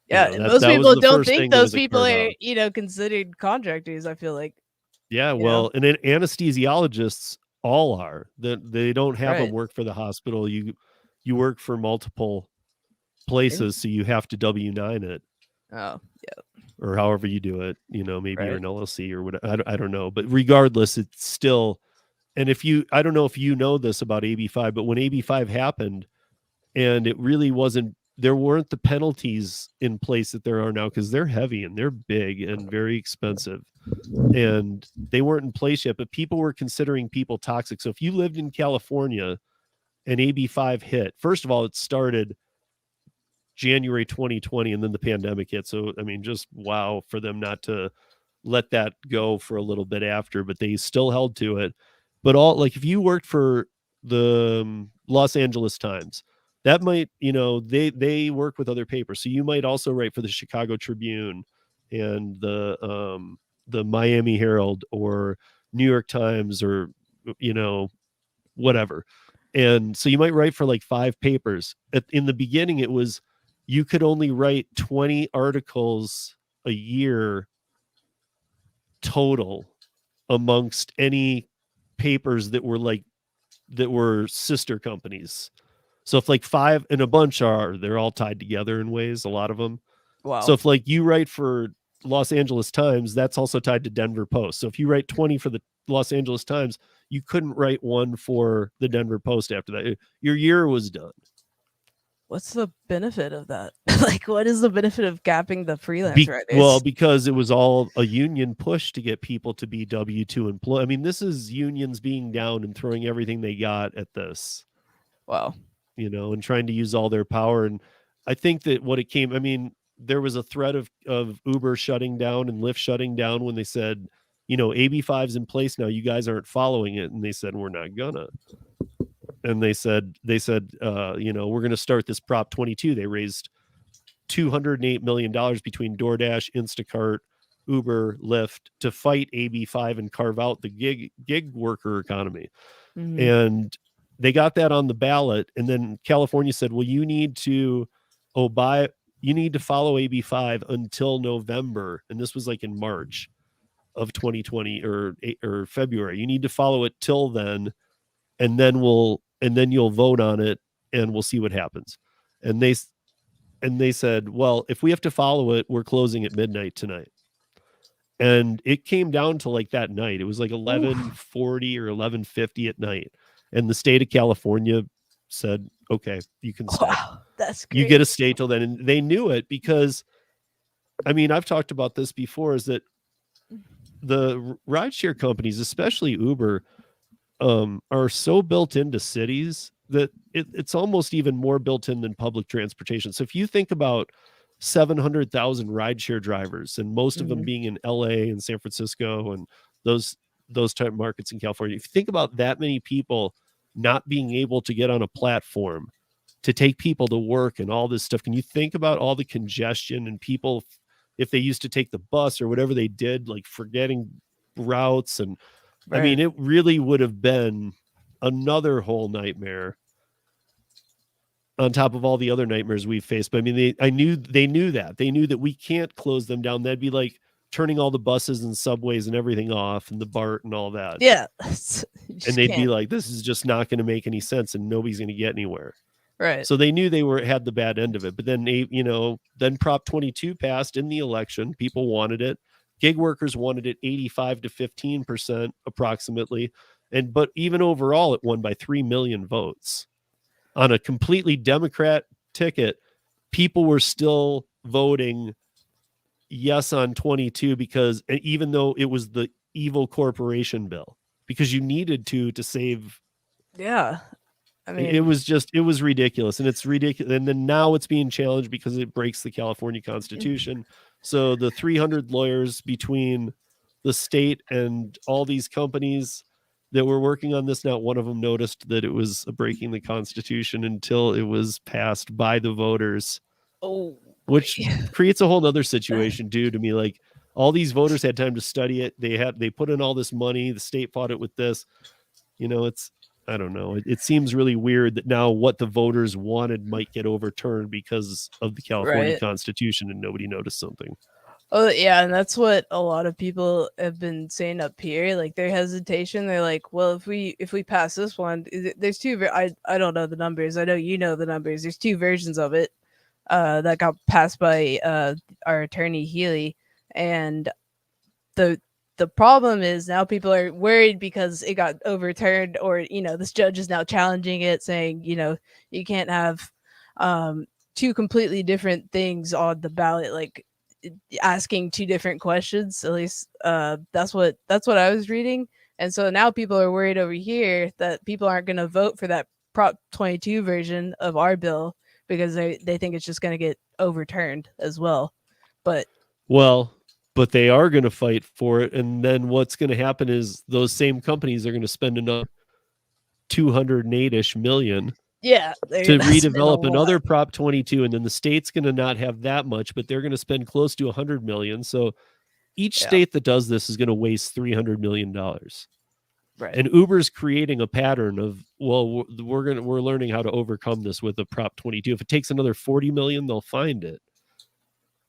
Yeah, and That most that was people the don't first think thing there those was a people carve are, out. considered contractors, I feel like, Yeah, you know? well, and then anesthesiologists all are. They don't have them Right. work for the hospital. You work for multiple And places, so you have to W-9 it, oh, yeah, or however you do it. Maybe you're right. an LLC or what. I don't know, but regardless, it's still. And I don't know if you know this about AB5, but when AB5 happened, and it really wasn't, there weren't the penalties in place that there are now, because they're heavy and they're big and very expensive, and they weren't in place yet, but people were considering people toxic. So if you lived in California and AB5 hit, first of all, it started January 2020, and then the pandemic hit. So I mean, just wow for them not to let that go for a little bit after, but they still held to it. But all, like, if you worked for the Los Angeles Times, that might, they work with other papers, so you might also write for the Chicago Tribune and the Miami Herald or New York Times, or you know whatever. And so you might write for like 5 papers. In the beginning, it was, you could only write 20 articles a year total amongst any papers that were sister companies. So if like 5, and a bunch they're all tied together in ways, a lot of them. So Wow. if like you write for Los Angeles Times, that's also tied to Denver Post. So if you write 20 for the Los Angeles Times, you couldn't write one for the Denver Post after that. Your year was done. What's the benefit of that? Like, what is the benefit of capping the freelance writers? Because it was all a union push to get people to be W-2 employed. I mean, this is unions being down and throwing everything they got at this, Wow. and trying to use all their power. And I think that what it came, I mean, there was a threat of Uber shutting down and Lyft shutting down when they said, AB5's in place now, you guys aren't following it. And they said, we're not gonna. And they said, we're going to start this Prop 22. They raised $208 million between DoorDash, Instacart, Uber, Lyft to fight AB5 and carve out the gig worker economy. Mhm. And they got that on the ballot. And then California said, well, you need to follow AB5 until November. And this was like in March of 2020 or February. You need to follow it till then. And then and then you'll vote on it, and we'll see what happens. And they said, well, if we have to follow it, we're closing at midnight tonight. And it came down to like that night. It was like 11:40 or 11:50 at night, and the state of California said, okay, you can stay. Wow, that's You great. get to stay till then. And they knew it because, I mean, I've talked about this before, is that the rideshare companies, especially Uber, are so built into cities that it's almost even more built in than public transportation. So if you think about 700,000 rideshare drivers, and most of them Mhm. being in LA and San Francisco and those type of markets in California, if you think about that many people not being able to get on a platform to take people to work and all this stuff, can you think about all the congestion and people, if they used to take the bus or whatever they did, like forgetting routes? And I mean, Right. it really would have been another whole nightmare on top of all the other nightmares we've faced. But I mean, they knew that we can't close them down. That'd be like turning all the buses and subways and everything off, and the BART and all that. Yeah. You And just they'd be can't. like, this is just not going to make any sense, and nobody's going to get anywhere. Right. So they knew they had the bad end of it. But then then Prop 22 passed in the election. People wanted it. Gig workers wanted it 85 to 15% approximately. But even overall, it won by 3 million votes. On a completely Democrat ticket, people were still voting yes on 22, because even though it was the evil corporation bill, because you needed to save. Yeah. I It mean, was ridiculous, and it's ridiculous. And then now it's being challenged because it breaks the California Constitution. So the 300 lawyers between the state and all these companies that were working on this, not one of them noticed that it was breaking the Constitution until it was passed by the voters, oh which boy. creates a whole nother situation, dude. To me, like, all these voters had time to study it. They put in all this money. The state fought it with this. It's, I don't know. It seems really weird that now what the voters wanted might get overturned because of the California Right. Constitution, and nobody noticed something. Oh yeah, and that's what a lot of people have been saying up here. Like their hesitation, they're like, "Well, if we pass this one, there's two. I don't know the numbers. I know you know the numbers. There's two versions of it that got passed by our attorney Healy, and the the problem is now people are worried because it got overturned, or this judge is now challenging it, saying you can't have two completely different things on the ballot, like asking two different questions. At least that's what I was reading. And so now people are worried over here that people aren't going to vote for that Prop 22 version of our bill because they think it's just going to get overturned as well. But Well, but they are going to fight for it, and then what's going to happen is those same companies are going to spend another 208-ish million yeah, to that's been a redevelop lot. another Prop 22, and then the state's going to not have that much, but they're going to spend close to 100 million. So each Yeah, state that does this is going to waste $300 million. right. And Uber's creating a pattern of, well, we're learning how to overcome this with a Prop 22. If it takes another 40 million, they'll find it.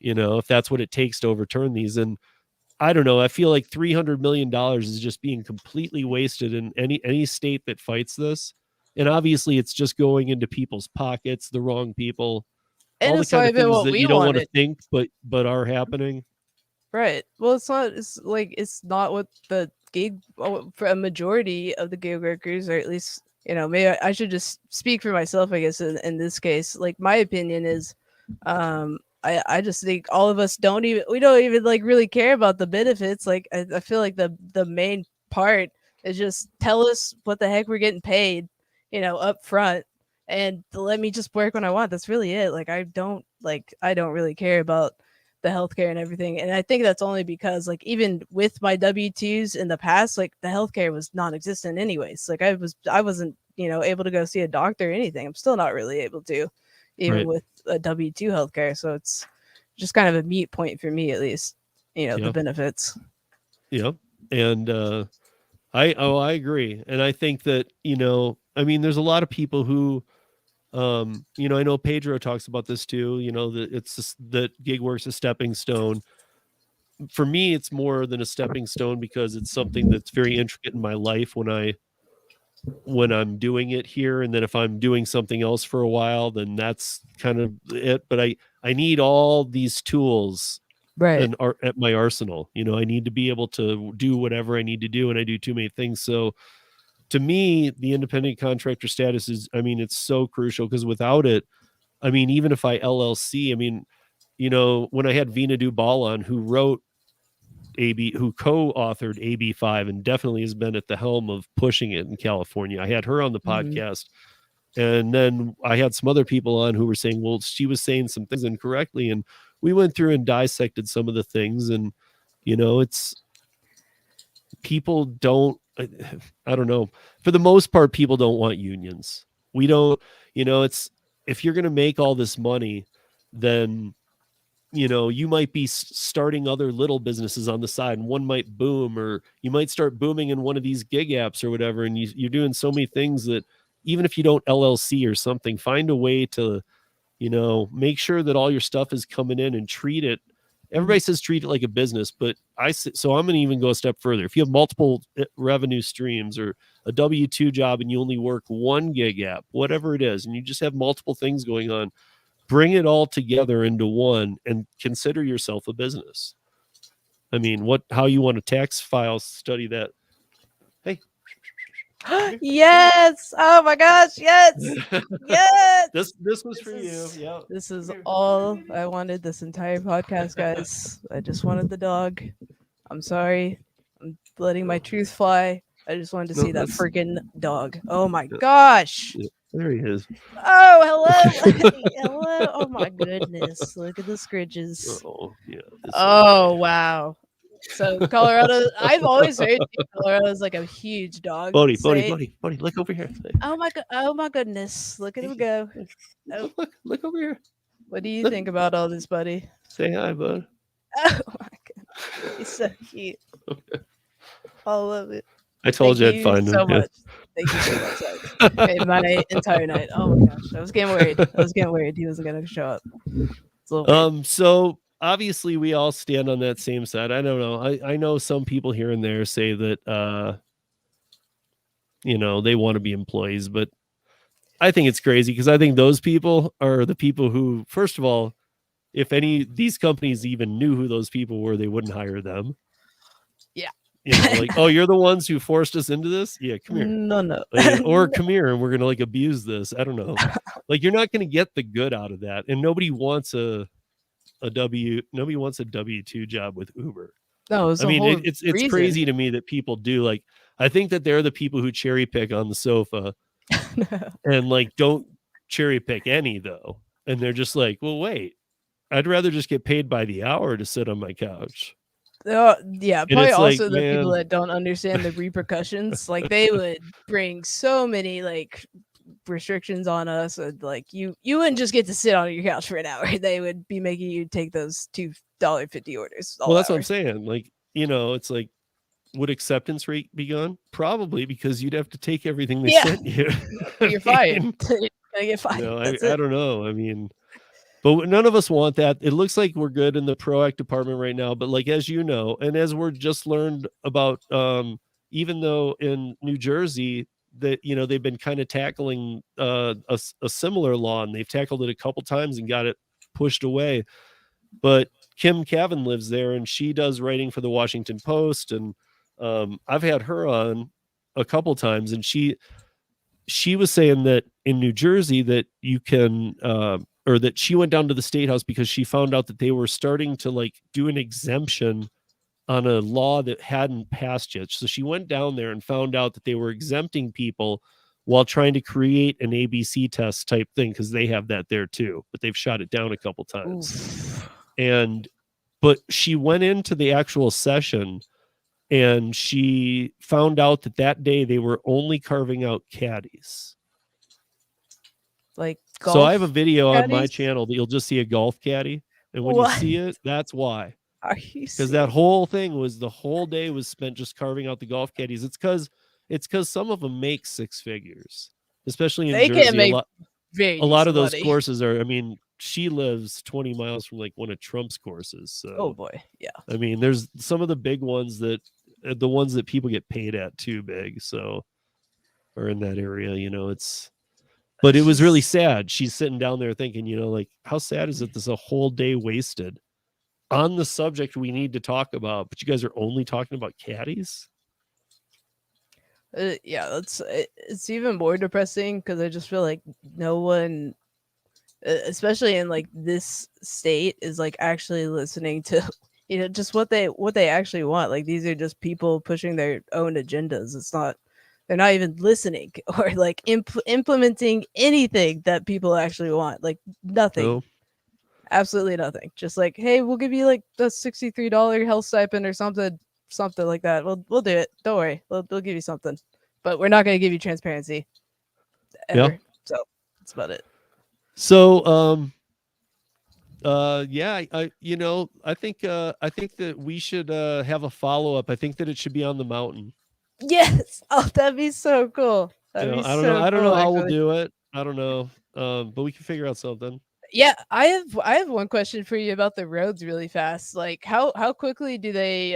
If that's what it takes to overturn these. And I don't know, I feel like $300 million is just being completely wasted in any state that fights this. And obviously it's just going into people's pockets, the wrong people, And all the it's not kind of even things what that we you don't want to wanted. think, but are happening. Right. Well, it's not what the gig for a majority of the gig workers, or at least, maybe I should just speak for myself, I guess, in this case. Like my opinion is, I just think all of us don't even like really care about the benefits. Like I feel like the main part is just tell us what the heck we're getting paid, up front, and let me just work when I want. That's really it. Like I don't really care about the healthcare and everything. And I think that's only because, like, even with my W-2s in the past, like the healthcare was non-existent anyways. Like I wasn't, able to go see a doctor or anything. I'm still not really able to, even Right. with a W-2 healthcare. So it's just kind of a mute point for me, at least, the Yeah. benefits. Yeah. And I agree. And I think that, I mean, there's a lot of people who, I know Pedro talks about this too, that it's just, that gig work's a stepping stone. For me, it's more than a stepping stone because it's something that's very intricate in my life. When I when I'm doing it here, and then if I'm doing something else for a while, then that's kind of it. But I need all these tools Right. at my arsenal. You know, I need to be able to do whatever I need to do, and I do too many things. So to me, the independent contractor status is, I mean, it's so crucial, because without it, I mean, even if I LLC, I mean, you know, when I had Vina Dubal on, who co-authored AB5 and definitely has been at the helm of pushing it in California, I had her on the podcast. And then I had some other people on who were saying, well, she was saying some things incorrectly. And we went through and dissected some of the things. And, you know, it's, people don't, I don't know. For the most part, people don't want unions. We don't, you know, it's, if you're going to make all this money, then, you know, you might be starting other little businesses on the side, and one might boom, or you might start booming in one of these gig apps or whatever. And you're doing so many things that even if you don't LLC or something, find a way to, you know, make sure that all your stuff is coming in, and treat it. Everybody says treat it like a business, but so I'm going to even go a step further. If you have multiple revenue streams, or a W-2 job, and you only work one gig app, whatever it is, and you just have multiple things going on, bring it all together into one and consider yourself a business. I mean, how you want a tax file, study that. Hey. Yes. Oh my gosh. Yes. Yes. This was for you. Yeah. This is all I wanted this entire podcast, guys. I just wanted the dog. I'm sorry. I'm letting my truth fly. I just wanted to see that freaking dog. Oh my gosh. Yeah, there he is. Oh, hello. Hello. Oh my goodness. Look at the scritches. Oh, yeah. Oh, wow. So Colorado, I've always heard Colorado is like a huge dog. Buddy, look over here. Oh my goodness. Look at him go. Oh. Look over here. What do you think about all this, buddy? Say hi, bud. Oh my goodness. He's so cute. All of it. I told you I'd find him. So much. Thank you so much. Made my entire night. Oh my gosh. I was getting worried. He wasn't gonna show up. So obviously we all stand on that same side. I don't know. I know some people here and there say that you know, they want to be employees, but I think it's crazy, because I think those people are the people who, first of all, if these companies even knew who those people were, they wouldn't hire them. Yeah. You know, like, oh, you're the ones who forced us into this? Yeah, come here. No. Or come here and we're gonna like abuse this. I don't know. Like, you're not gonna get the good out of that. And nobody wants a W-2 job with Uber. No, I mean, it's crazy to me that people do. Like, I think that they're the people who cherry pick on the sofa and like don't cherry pick any, though. And they're just like, well, wait, I'd rather just get paid by the hour to sit on my couch. Yeah, probably also like, the people that don't understand the repercussions. Like, they would bring so many like restrictions on us, and like you wouldn't just get to sit on your couch for an hour. They would be making you take those $2.50 orders. Well, that's what I'm saying. Like, you know, it's like, would acceptance rate be gone? Probably, because you'd have to take everything they sent you. You're fired. You're gonna get fired. No, I don't know. I mean, but none of us want that. It looks like we're good in the ProAct department right now, but like, as you know, and as we're just learned about, even though in New Jersey that, you know, they've been kind of tackling a similar law, and they've tackled it a couple times and got it pushed away. But Kim Cavan lives there, and she does writing for the Washington Post, and I've had her on a couple times, and she was saying that in New Jersey that you can or that she went down to the State House because she found out that they were starting to like do an exemption on a law that hadn't passed yet. So she went down there and found out that they were exempting people while trying to create an ABC test type thing, because they have that there too, but they've shot it down a couple times. But she went into the actual session, and she found out that day they were only carving out caddies. Like golf. So I have a video caddies? On my channel that you'll just see a golf caddy, and when you see it, that's why. Are you? Because that whole thing was, the whole day was spent just carving out the golf caddies. It's because some of them make six figures, especially in Jersey. Can't make a lot of those courses are. I mean, she lives 20 miles from like one of Trump's courses. So, oh boy, yeah. I mean, there's some of the big ones that the ones that people get paid at too big. So, are in that area. You know, but it It's was really just sad. She's sitting down there thinking, you know, like how sad is it? This is a whole day wasted on the subject we need to talk about, but you guys are only talking about caddies. yeah, it's even more depressing because I just feel like no one, especially in like this state, is like actually listening to just what they actually want. Like these are just people pushing their own agendas. It's not they're not even listening or like implementing anything that people actually want. Like nothing, No, absolutely nothing. Just like, hey, we'll give you like the $63 health stipend or something like that. We'll do it. Don't worry, we'll give you something, but we're not going to give you transparency yeah. ever. So that's about it. So, yeah, I think that we should have a follow up. I think that it should be on the mountain. Yes. Oh, that'd be so cool. You That'd know, be so I don't cool, know how we'll actually. do it. I don't know. But we can figure out something. Yeah, I have one question for you about the roads really fast. Like how quickly do they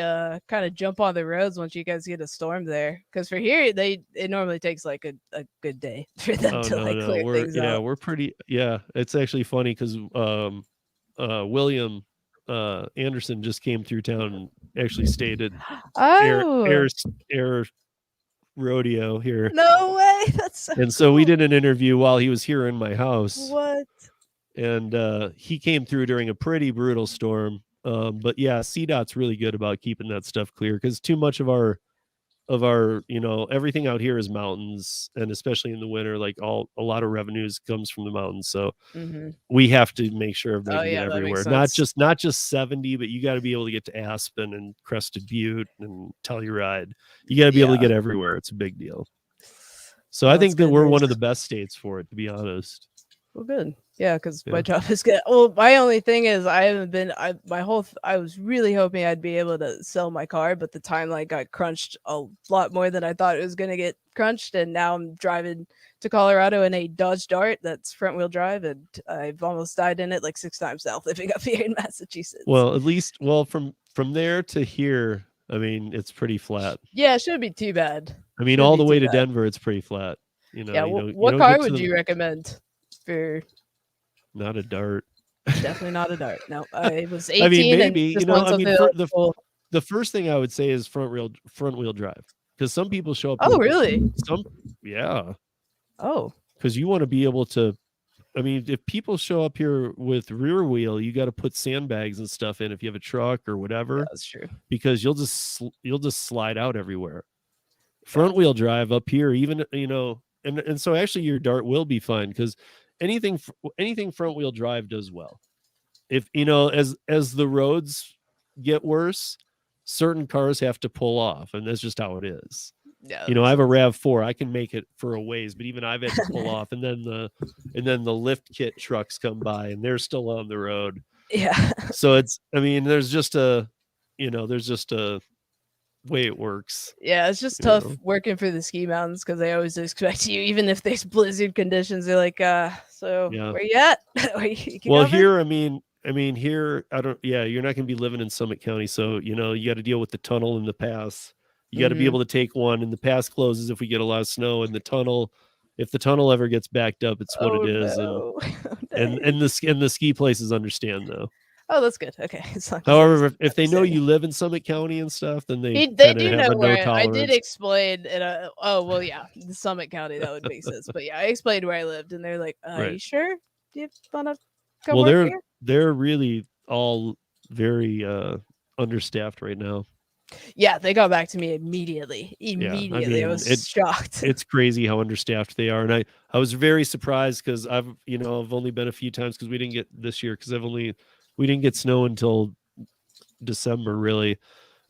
kind of jump on the roads once you guys get a storm there? Because for here it normally takes like a good day for them Oh to no, like no, clear things out. we're pretty. Yeah, it's actually funny because William Anderson just came through town and actually stayed at air Oh, air air rodeo here, no way. That's so and so we cool. did an interview while he was here in my house, What? and he came through during a pretty brutal storm. But yeah, CDOT's really good about keeping that stuff clear because too much of our everything out here is mountains, and especially in the winter, like a lot of revenues comes from the mountains. So Mhm. we have to make sure everybody Oh can get yeah, that makes everywhere. sense. Not just 70, but you got to be able to get to Aspen and Crested Butte and Telluride. You got to be able to Yeah. get everywhere. It's a big deal. So Well, I that's think that good we're news. one of the best states for it, to be honest. Well, good. Yeah, because my Yeah. job is good. Well, my only thing is I haven't been. I was really hoping I'd be able to sell my car, but the timeline got crunched a lot more than I thought it was gonna get crunched, and now I'm driving to Colorado in a Dodge Dart that's front wheel drive, and I've almost died in it like 6 times now living up here in Massachusetts. Well, at least from there to here, I mean, it's pretty flat. Yeah, it shouldn't be too bad. I mean, Shouldn't all be the too way to bad. Denver, it's pretty flat. Yeah. You What don't car get to would the you recommend for? not a dart. Definitely not a Dart. No, I was I mean, 18 and maybe, just want I mean, something for old school. the first thing I would say is front wheel drive because some people show up here Oh, with really? some, yeah, Oh, because you want to be able to. I mean, if people show up here with rear wheel, you got to put sandbags and stuff in if you have a truck or yeah, whatever, that's true. because you'll just slide out everywhere. Yeah. Front wheel drive up here, even and so actually your Dart will be fine because anything anything front wheel drive does well. If as the roads get worse, certain cars have to pull off, and that's just how it is. Yeah, that I makes have a sense. Rav4. I can make it for a ways, but even I've had to pull off, and then the lift kit trucks come by, and they're still on the road. Yeah. So I mean, there's just a way it works. Yeah, it's just You tough know. working for the ski mountains because they always expect you, even if there's blizzard conditions. They're like, so Yeah. where you at? You Well, coming? here, here, I don't. Yeah, you're not going to be living in Summit County, so you got to deal with the tunnel and the pass. You got to be Mm-hmm. able to take one, and the pass closes if we get a lot of snow, and the tunnel, if the tunnel ever gets backed up, it's what Oh it is, no. Oh, and dang. the ski places understand though. Oh, that's good. Okay. As long as there's However, if they know understanding. you live in Summit County and stuff, then they They kind of do have know a no where I did tolerance. explain and oh well yeah, the Summit County, that would make sense. But yeah, I explained where I lived and they're like, you Right. sure? Do you wanna come Well, work here? they're really all very understaffed right now. Yeah, they got back to me immediately. Yeah, I Immediately. I mean, was shocked. it's crazy how understaffed they are, and I was very surprised because I've only been a few times because we didn't get this year because we didn't get snow until December really,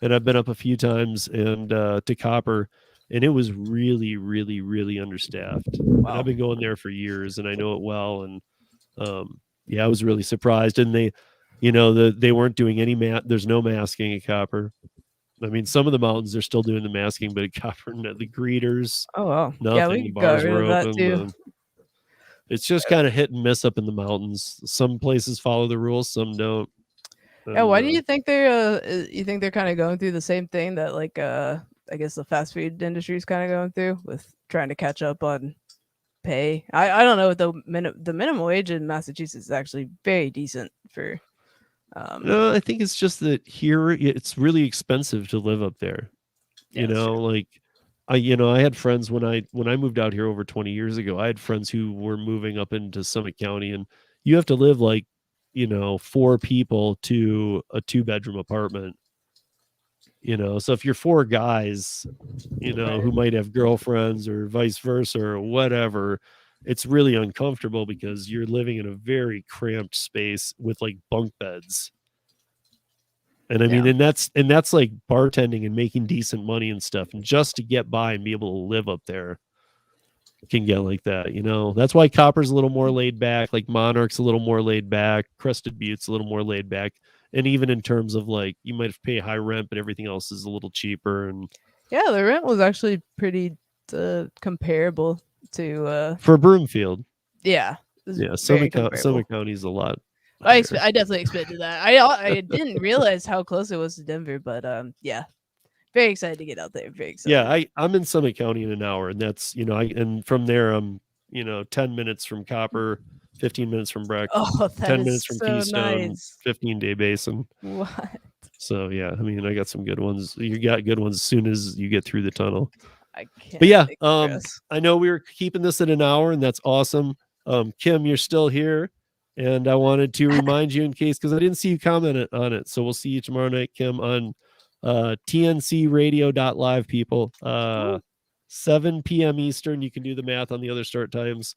and I've been up a few times and to Copper, and it was really really really understaffed, and I've Wow. been going there for years and I know it well, and yeah, I was really surprised, and they weren't doing any there's no masking at Copper. I mean, some of the mountains they're still doing the masking, but at Copper, the greeters, Oh wow. Yeah, we nothing. The could got bars rid were of that open. too. It's just kind of hit and miss up in the mountains. Some places follow the rules, some don't. Yeah, And why do you think you think they're kind of going through the same thing that like I guess the fast food industry is kind of going through with trying to catch up on pay. I don't know, the minimum wage in Massachusetts is actually very decent for No, I think it's just that here it's really expensive to live up there. yeah, that's true. Like I had friends when I moved out here over 20 years ago. I had friends who were moving up into Summit County, and you have to live like 4 people to a 2-bedroom apartment. So if you're 4 guys, Right. who might have girlfriends or vice versa or whatever, it's really uncomfortable because you're living in a very cramped space with like bunk beds. And I mean, Yeah. and that's like bartending and making decent money and stuff. And just to get by and be able to live up there can get like that. That's why Copper's a little more laid back, like Monarch's a little more laid back, Crested Butte's a little more laid back. And even in terms of like, you might have to pay high rent, but everything else is a little cheaper. And Yeah, the rent was actually pretty comparable to for Broomfield, yeah, it was yeah, very comparable. Summit County's a lot. I definitely expected that. I didn't realize how close it was to Denver, but yeah, very excited to get out there. Very excited. Yeah, I'm in Summit County in an hour, and that's and from there I'm 10 minutes from Copper, 15 minutes from Breck, Oh, that 10 is minutes from so Keystone, nice. 15-day basin. What? So yeah, I mean I got some good ones. You got good ones as soon as you get through the tunnel. I can't. But yeah, express. I know we were keeping this at an hour, and that's awesome. Kim, you're still here, and I wanted to remind you in case, because I didn't see you comment on it. So we'll see you tomorrow night, Kim, on tncradio.live, people. 7 p.m. Eastern. You can do the math on the other start times.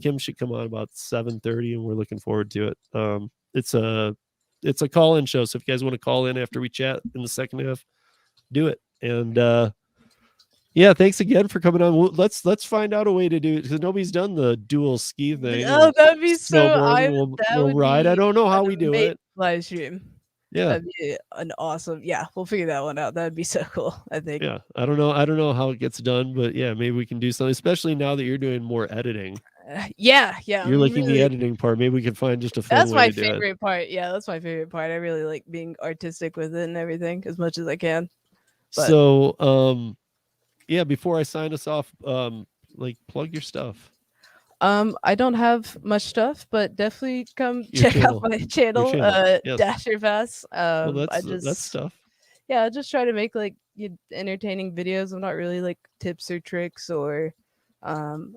Kim should come on about 7:30, and we're looking forward to it. It's a call-in show, so if you guys want to call in after we chat in the second half, do it. And yeah, thanks again for coming on. Let's find out a way to do it, because nobody's done the dual ski thing. Oh, that'd be so. We'll ride. I don't know how we do it. Live stream. Yeah, that'd be an awesome. Yeah, we'll figure that one out. That'd be so cool. I think. Yeah, I don't know how it gets done, but yeah, maybe we can do something. Especially now that you're doing more editing. Yeah. You're liking the editing part. Maybe we can find just a fun That's way my to do it. favorite part. Yeah, that's my favorite part. I really like being artistic with it and everything as much as I can. But so, yeah, before I sign us off, like plug your stuff. I don't have much stuff, but definitely come check out my channel, Yes. Dasher Pass. Well, that's stuff. Yeah, I just try to make like entertaining videos. I'm not really like tips or tricks or some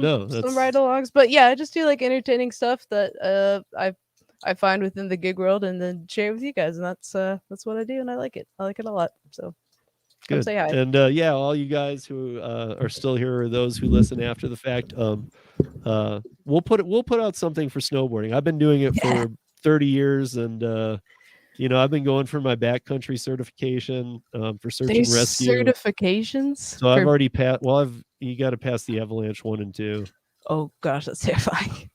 ride-alongs, but yeah, I just do like entertaining stuff that I find within the gig world and then share it with you guys, and that's what I do, and I like it. I like it a lot. So good. Say hi. And yeah, all you guys who are still here, or those who listen after the fact, we'll put out something for snowboarding. I've been doing it for 30 years, and I've been going for my backcountry certification for search and rescue certifications. So I've already passed. Well, you got to pass the avalanche 1 and 2. Oh gosh, that's terrifying.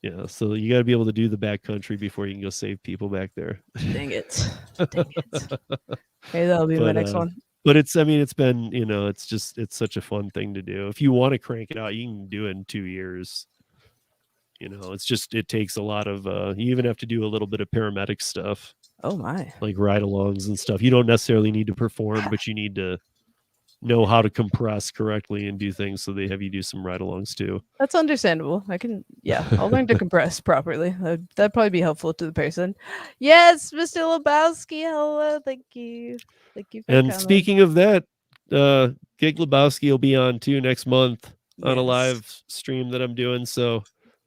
Yeah, so you got to be able to do the backcountry before you can go save people back there. Dang it! Hey, that'll be my next one. But it's been, it's such a fun thing to do. If you want to crank it out, you can do it in 2 years. It takes a lot of, you even have to do a little bit of paramedic stuff. Oh my. Like ride-alongs and stuff. You don't necessarily need to perform, but you need to know how to compress correctly and do things, so they have you do some ride-alongs too. That's understandable. I'll learn to compress properly. That'd probably be helpful to the person. Yes, Mr. Lebowski, hello, thank you. And speaking of that, Gig Lebowski will be on too next month on a live stream that I'm doing. So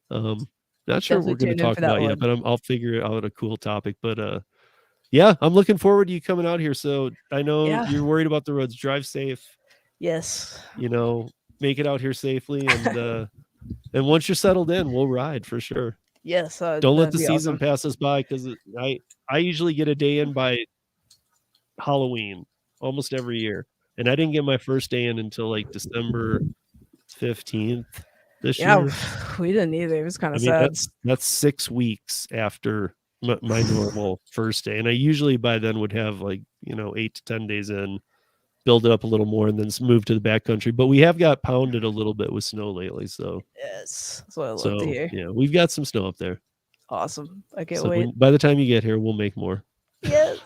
not sure what we're going to talk about yet, but I'll figure out a cool topic. But yeah, I'm looking forward to you coming out here. So I know you're worried about the roads. Drive safe. Yes. Make it out here safely, and and once you're settled in, we'll ride for sure. Yes. Don't let the season pass us by, because I usually get a day in by Halloween almost every year, and I didn't get my first day in until like December 15th this year. We didn't either. It was kind of sad. That's 6 weeks after my normal first day, and I usually by then would have 8 to 10 days in, build it up a little more, and then move to the backcountry. But we have got pounded a little bit with snow lately, so yes, that's what I love to hear. Yeah, we've got some snow up there. Awesome. I can't wait. By the time you get here, we'll make more. Yes.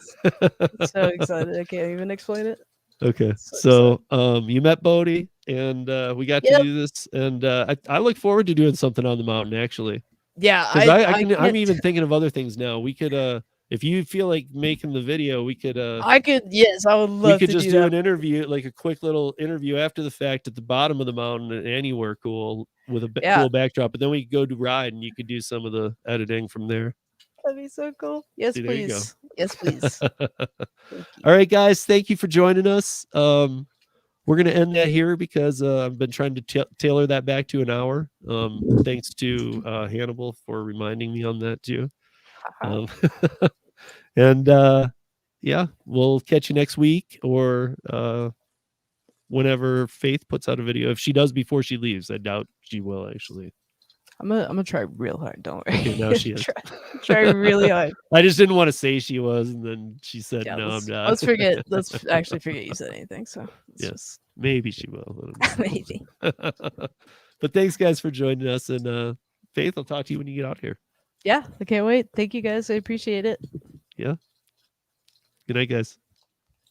So excited. I can't even explain it. Okay. So you met Bodie. and we got to do this. And I look forward to doing something on the mountain, actually. Yeah, Because I'm can't. even thinking of other things now. We could if you feel like making the video, we could Yes, I would we love could to just do do that. an interview, like a quick little interview after the fact at the bottom of the mountain, anywhere cool with a Yeah. cool backdrop. But then we could go to ride, and you could do some of the editing from there. That'd be so cool. Yes, See, there you go. please. Yes, please. Thank you. All right, guys, thank you for joining us. We're gonna end that here because I've been trying to tailor that back to an hour. Thanks to Hannibal for reminding me on that too. And yeah, we'll catch you next week or whenever Faith puts out a video. If she does before she leaves, I doubt she will actually. I'm gonna try real hard. Don't worry. Okay, now she is. try really hard. I just didn't want to say she was, and then she said, Yeah, "No, I'm not." Let's forget. Let's actually forget you said anything. So yes, maybe she will. Maybe. But thanks, guys, for joining us. And Faith, I'll talk to you when you get out here. Yeah, I can't wait. Thank you, guys. I appreciate it. Yeah. Good night, guys.